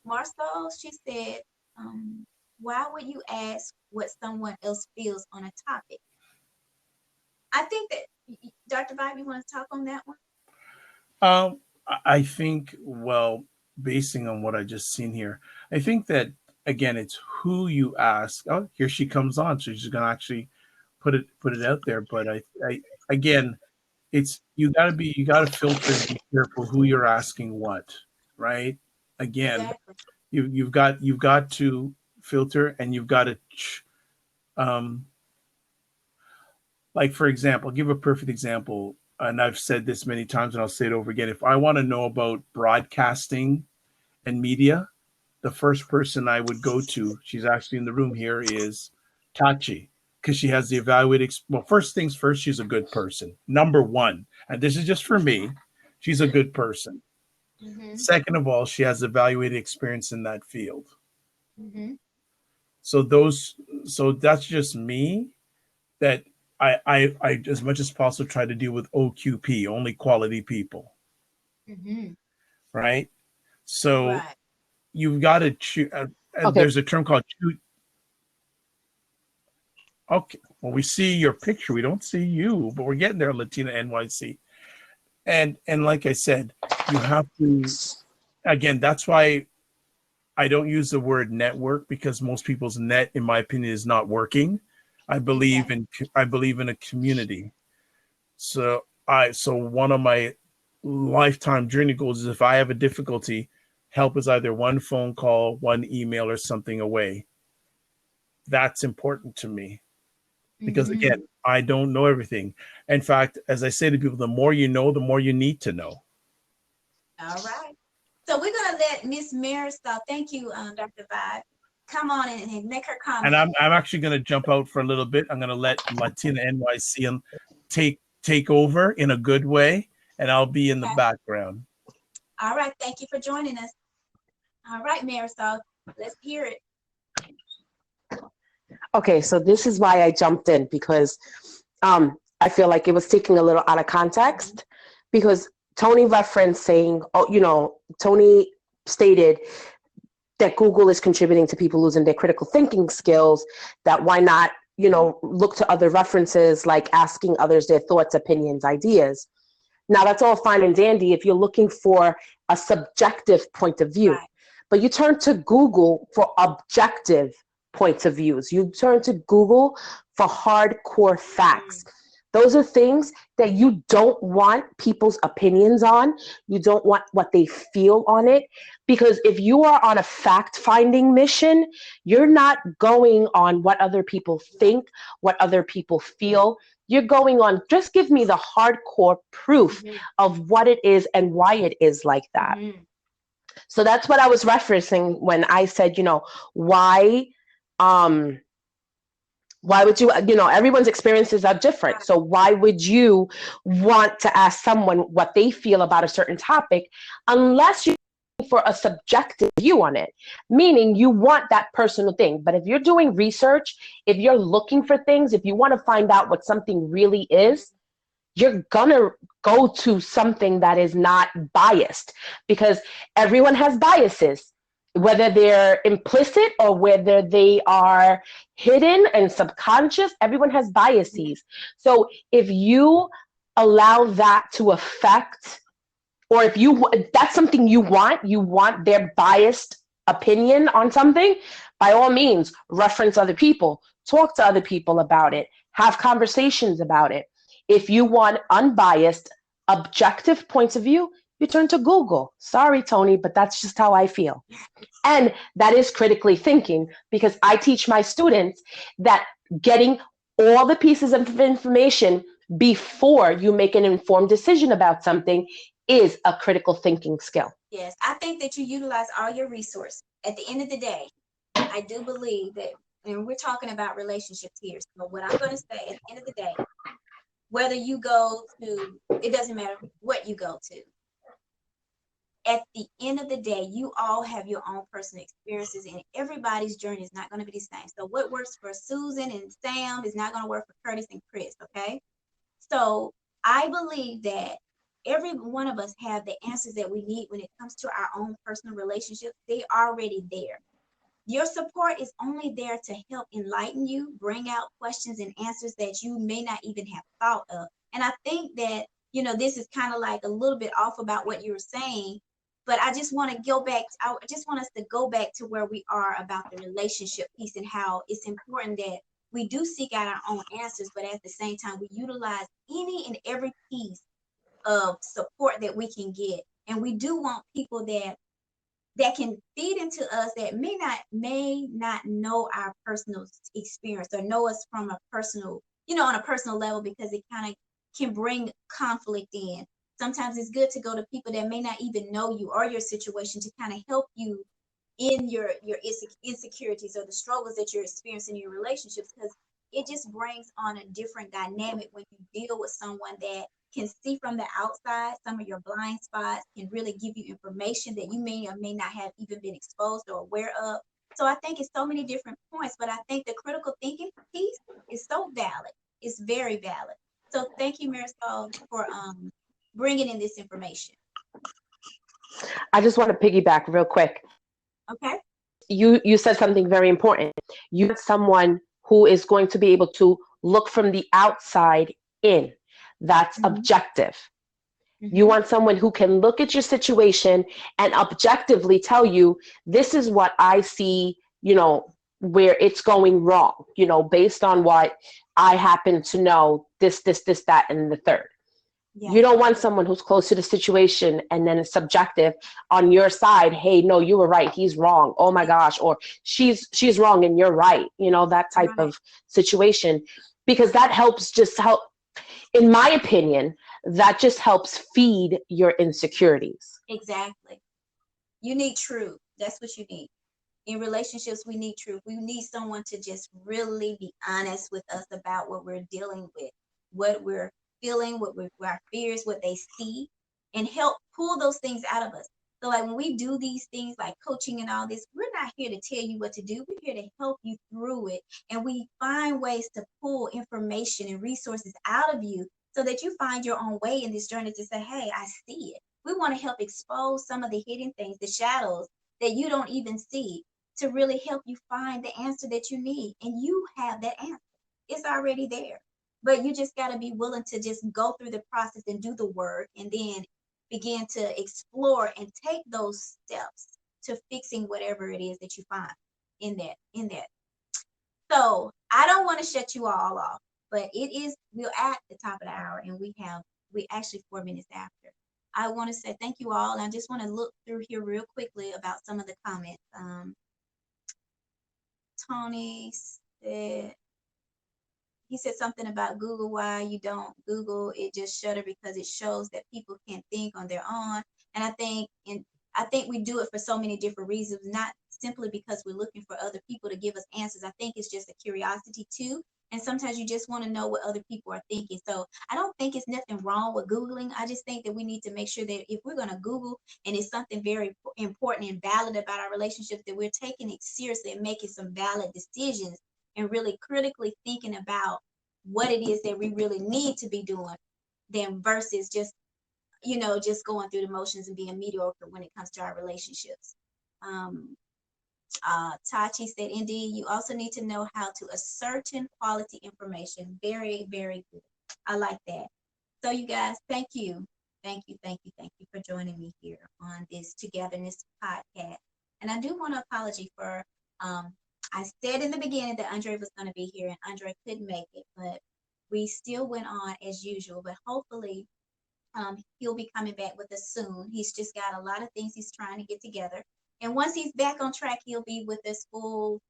Marcel, she said, why would you ask what someone else feels on a topic? I think that Dr. Vibe, you want to talk on that one? I think, well, basing on what I just seen here, I think that again, it's who you ask. Oh, here she comes on, so she's gonna actually put it out there. But I again, it's you gotta filter and be careful who you're asking what, right? Again, Exactly. you've got to filter and you've got to um like for example, I'll give a perfect example, and I've said this many times and I'll say it over again. If I want to know about broadcasting and media, the first person I would go to, she's actually in the room here, is Tachi, because she has the evaluated. Well, first things first, she's a good person. Number one, and this is just for me, she's a good person. Mm-hmm. Second of all, she has evaluated experience in that field. Mm-hmm. So those, so that's just me. That I as much as possible try to deal with OQP, only quality people, Mm-hmm. right? So Right. you've got to choose. Okay. There's a term called choose. Okay. Well, we see your picture. We don't see you, but we're getting there, Latina NYC. And like I said, you have to again, that's why I don't use the word network, because most people's net, in my opinion, is not working. Exactly. I believe in a community. So one of my lifetime journey goals is if I have a difficulty, help is either one phone call, one email, or something away. That's important to me. Because Mm-hmm. again, I don't know everything. In fact, as I say to people, the more you know, the more you need to know. All right. So we're gonna let Miss Marisol, thank you, Dr. Vibe, come on and make her And comment. I'm actually going to jump out for a little bit. I'm going to let Latina NYC take over in a good way, and I'll be in the Okay. background. All right. Thank you for joining us. All right, Marisol, let's hear it. Okay, so this is why I jumped in, because I feel like it was taking a little out of context, because Tony referenced saying, oh, Tony stated that Google is contributing to people losing their critical thinking skills, that why not, look to other references like asking others their thoughts, opinions, ideas. Now, that's all fine and dandy if you're looking for a subjective point of view. Right. But you turn to Google for objective points of views. You turn to Google for hardcore facts. Those are things that you don't want people's opinions on. You don't want what they feel on it. Because if you are on a fact-finding mission, you're not going on what other people think, what other people feel. You're going on, just give me the hardcore proof of what it is and why it is like that. Mm-hmm. So that's what I was referencing when I said, why Why would you, everyone's experiences are different. So why would you want to ask someone what they feel about a certain topic unless you're looking for a subjective view on it? Meaning you want that personal thing. But if you're doing research, if you're looking for things, if you want to find out what something really is, you're gonna go to something that is not biased, because everyone has biases, whether they're implicit or whether they are hidden and subconscious. Everyone has biases. So if you allow that to affect, or if that's something you want their biased opinion on something, by all means reference other people, talk to other people about it, have conversations about it. If you want unbiased, objective points of view, you turn to Google. Sorry, Tony, but that's just how I feel. And that is critically thinking, because I teach my students that getting all the pieces of information before you make an informed decision about something is a critical thinking skill. Yes, I think that you utilize all your resources. At the end of the day, I do believe that, and we're talking about relationships here. So what I'm going to say, at the end of the day, whether you go to, it doesn't matter what you go to. At the end of the day, you all have your own personal experiences, and everybody's journey is not going to be the same. So what works for Susan and Sam is not going to work for Curtis and Chris, okay? So I believe that every one of us have the answers that we need when it comes to our own personal relationships. They are already there. Your support is only there to help enlighten you, bring out questions and answers that you may not even have thought of. And I think that, this is kind of like a little bit off about what you were saying, but I just want to go back. I just want us to go back to where we are about the relationship piece and how it's important that we do seek out our own answers, but at the same time, we utilize any and every piece of support that we can get. And we do want people that can feed into us that may not know our personal experience or know us from a personal, on a personal level, because it kind of can bring conflict in. Sometimes it's good to go to people that may not even know you or your situation to kind of help you in your insecurities or the struggles that you're experiencing in your relationships, because it just brings on a different dynamic when you deal with someone that can see from the outside some of your blind spots, can really give you information that you may or may not have even been exposed or aware of. So I think it's so many different points, but I think the critical thinking piece is so valid. It's very valid. So thank you, Marisol, for bringing in this information. I just want to piggyback real quick. Okay. You said something very important. You want someone who is going to be able to look from the outside in. That's objective. You want someone who can look at your situation and objectively tell you, this is what I see, where it's going wrong, based on what I happen to know, this, that, and the third. Yeah. You don't want someone who's close to the situation and then it's subjective on your side. Hey, no, you were right. He's wrong. Oh my gosh. Or she's wrong and you're right. That type of situation, because that help, in my opinion, that just helps feed your insecurities. Exactly. You need truth. That's what you need. In relationships, we need truth. We need someone to just really be honest with us about what we're dealing with, what we're feeling, what our fears, what they see, and help pull those things out of us. So like when we do these things like coaching and all this, we're not here to tell you what to do. We're here to help you through it. And we find ways to pull information and resources out of you so that you find your own way in this journey to say, hey, I see it. We want to help expose some of the hidden things, the shadows that you don't even see, to really help you find the answer that you need. And you have that answer. It's already there. But you just got to be willing to just go through the process and do the work, and then begin to explore and take those steps to fixing whatever it is that you find in that. So I don't want to shut you all off, but we're at the top of the hour, and we actually 4 minutes after. I want to say thank you all. And I just want to look through here real quickly about some of the comments. Tony said, he said something about Google, why you don't Google it, just shudder because it shows that people can't think on their own. And I I think we do it for so many different reasons, not simply because we're looking for other people to give us answers. I think it's just a curiosity too. And sometimes you just want to know what other people are thinking. So I don't think it's nothing wrong with Googling. I just think that we need to make sure that if we're going to Google and it's something very important and valid about our relationships, that we're taking it seriously and making some valid decisions and really critically thinking about what it is that we really need to be doing, than versus just, just going through the motions and being mediocre when it comes to our relationships. Um, Tachi said, indeed, you also need to know how to ascertain quality information. Very, very good. I like that. So you guys, thank you. Thank you, thank you, thank you for joining me here on this Two-Getherness podcast. And I do want to apologize for, I said in the beginning that Andre was going to be here and Andre couldn't make it, but we still went on as usual. But hopefully he'll be coming back with us soon. He's just got a lot of things he's trying to get together. And once he's back on track, he'll be with us full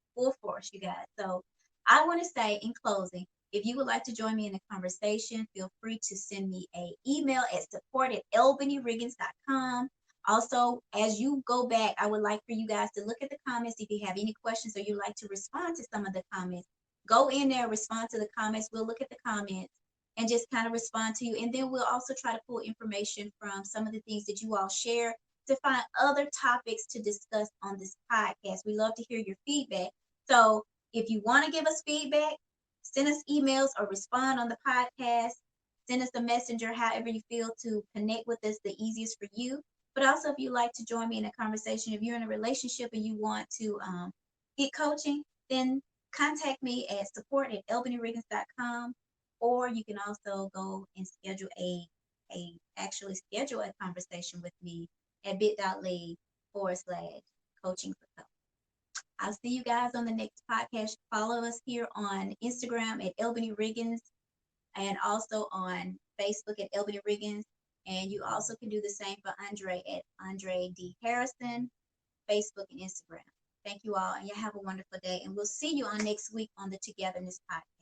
force, you guys. So I want to say in closing, if you would like to join me in the conversation, feel free to send me an email at support@albanyriggins.com. Also, as you go back, I would like for you guys to look at the comments. If you have any questions or you'd like to respond to some of the comments, go in there, respond to the comments. We'll look at the comments and just kind of respond to you. And then we'll also try to pull information from some of the things that you all share to find other topics to discuss on this podcast. We love to hear your feedback. So if you want to give us feedback, send us emails or respond on the podcast. Send us a messenger, however you feel to connect with us, the easiest for you. But also, if you'd like to join me in a conversation, if you're in a relationship and you want to get coaching, then contact me at support@albanyriggins.com. Or you can also go and schedule actually schedule a conversation with me at bit.ly/coaching for coach. I'll see you guys on the next podcast. Follow us here on Instagram at Albany Riggins and also on Facebook at Albany Riggins. And you also can do the same for Andre at Andre D. Harrison, Facebook and Instagram. Thank you all, and you have a wonderful day. And we'll see you on next week on the Two-Getherness podcast.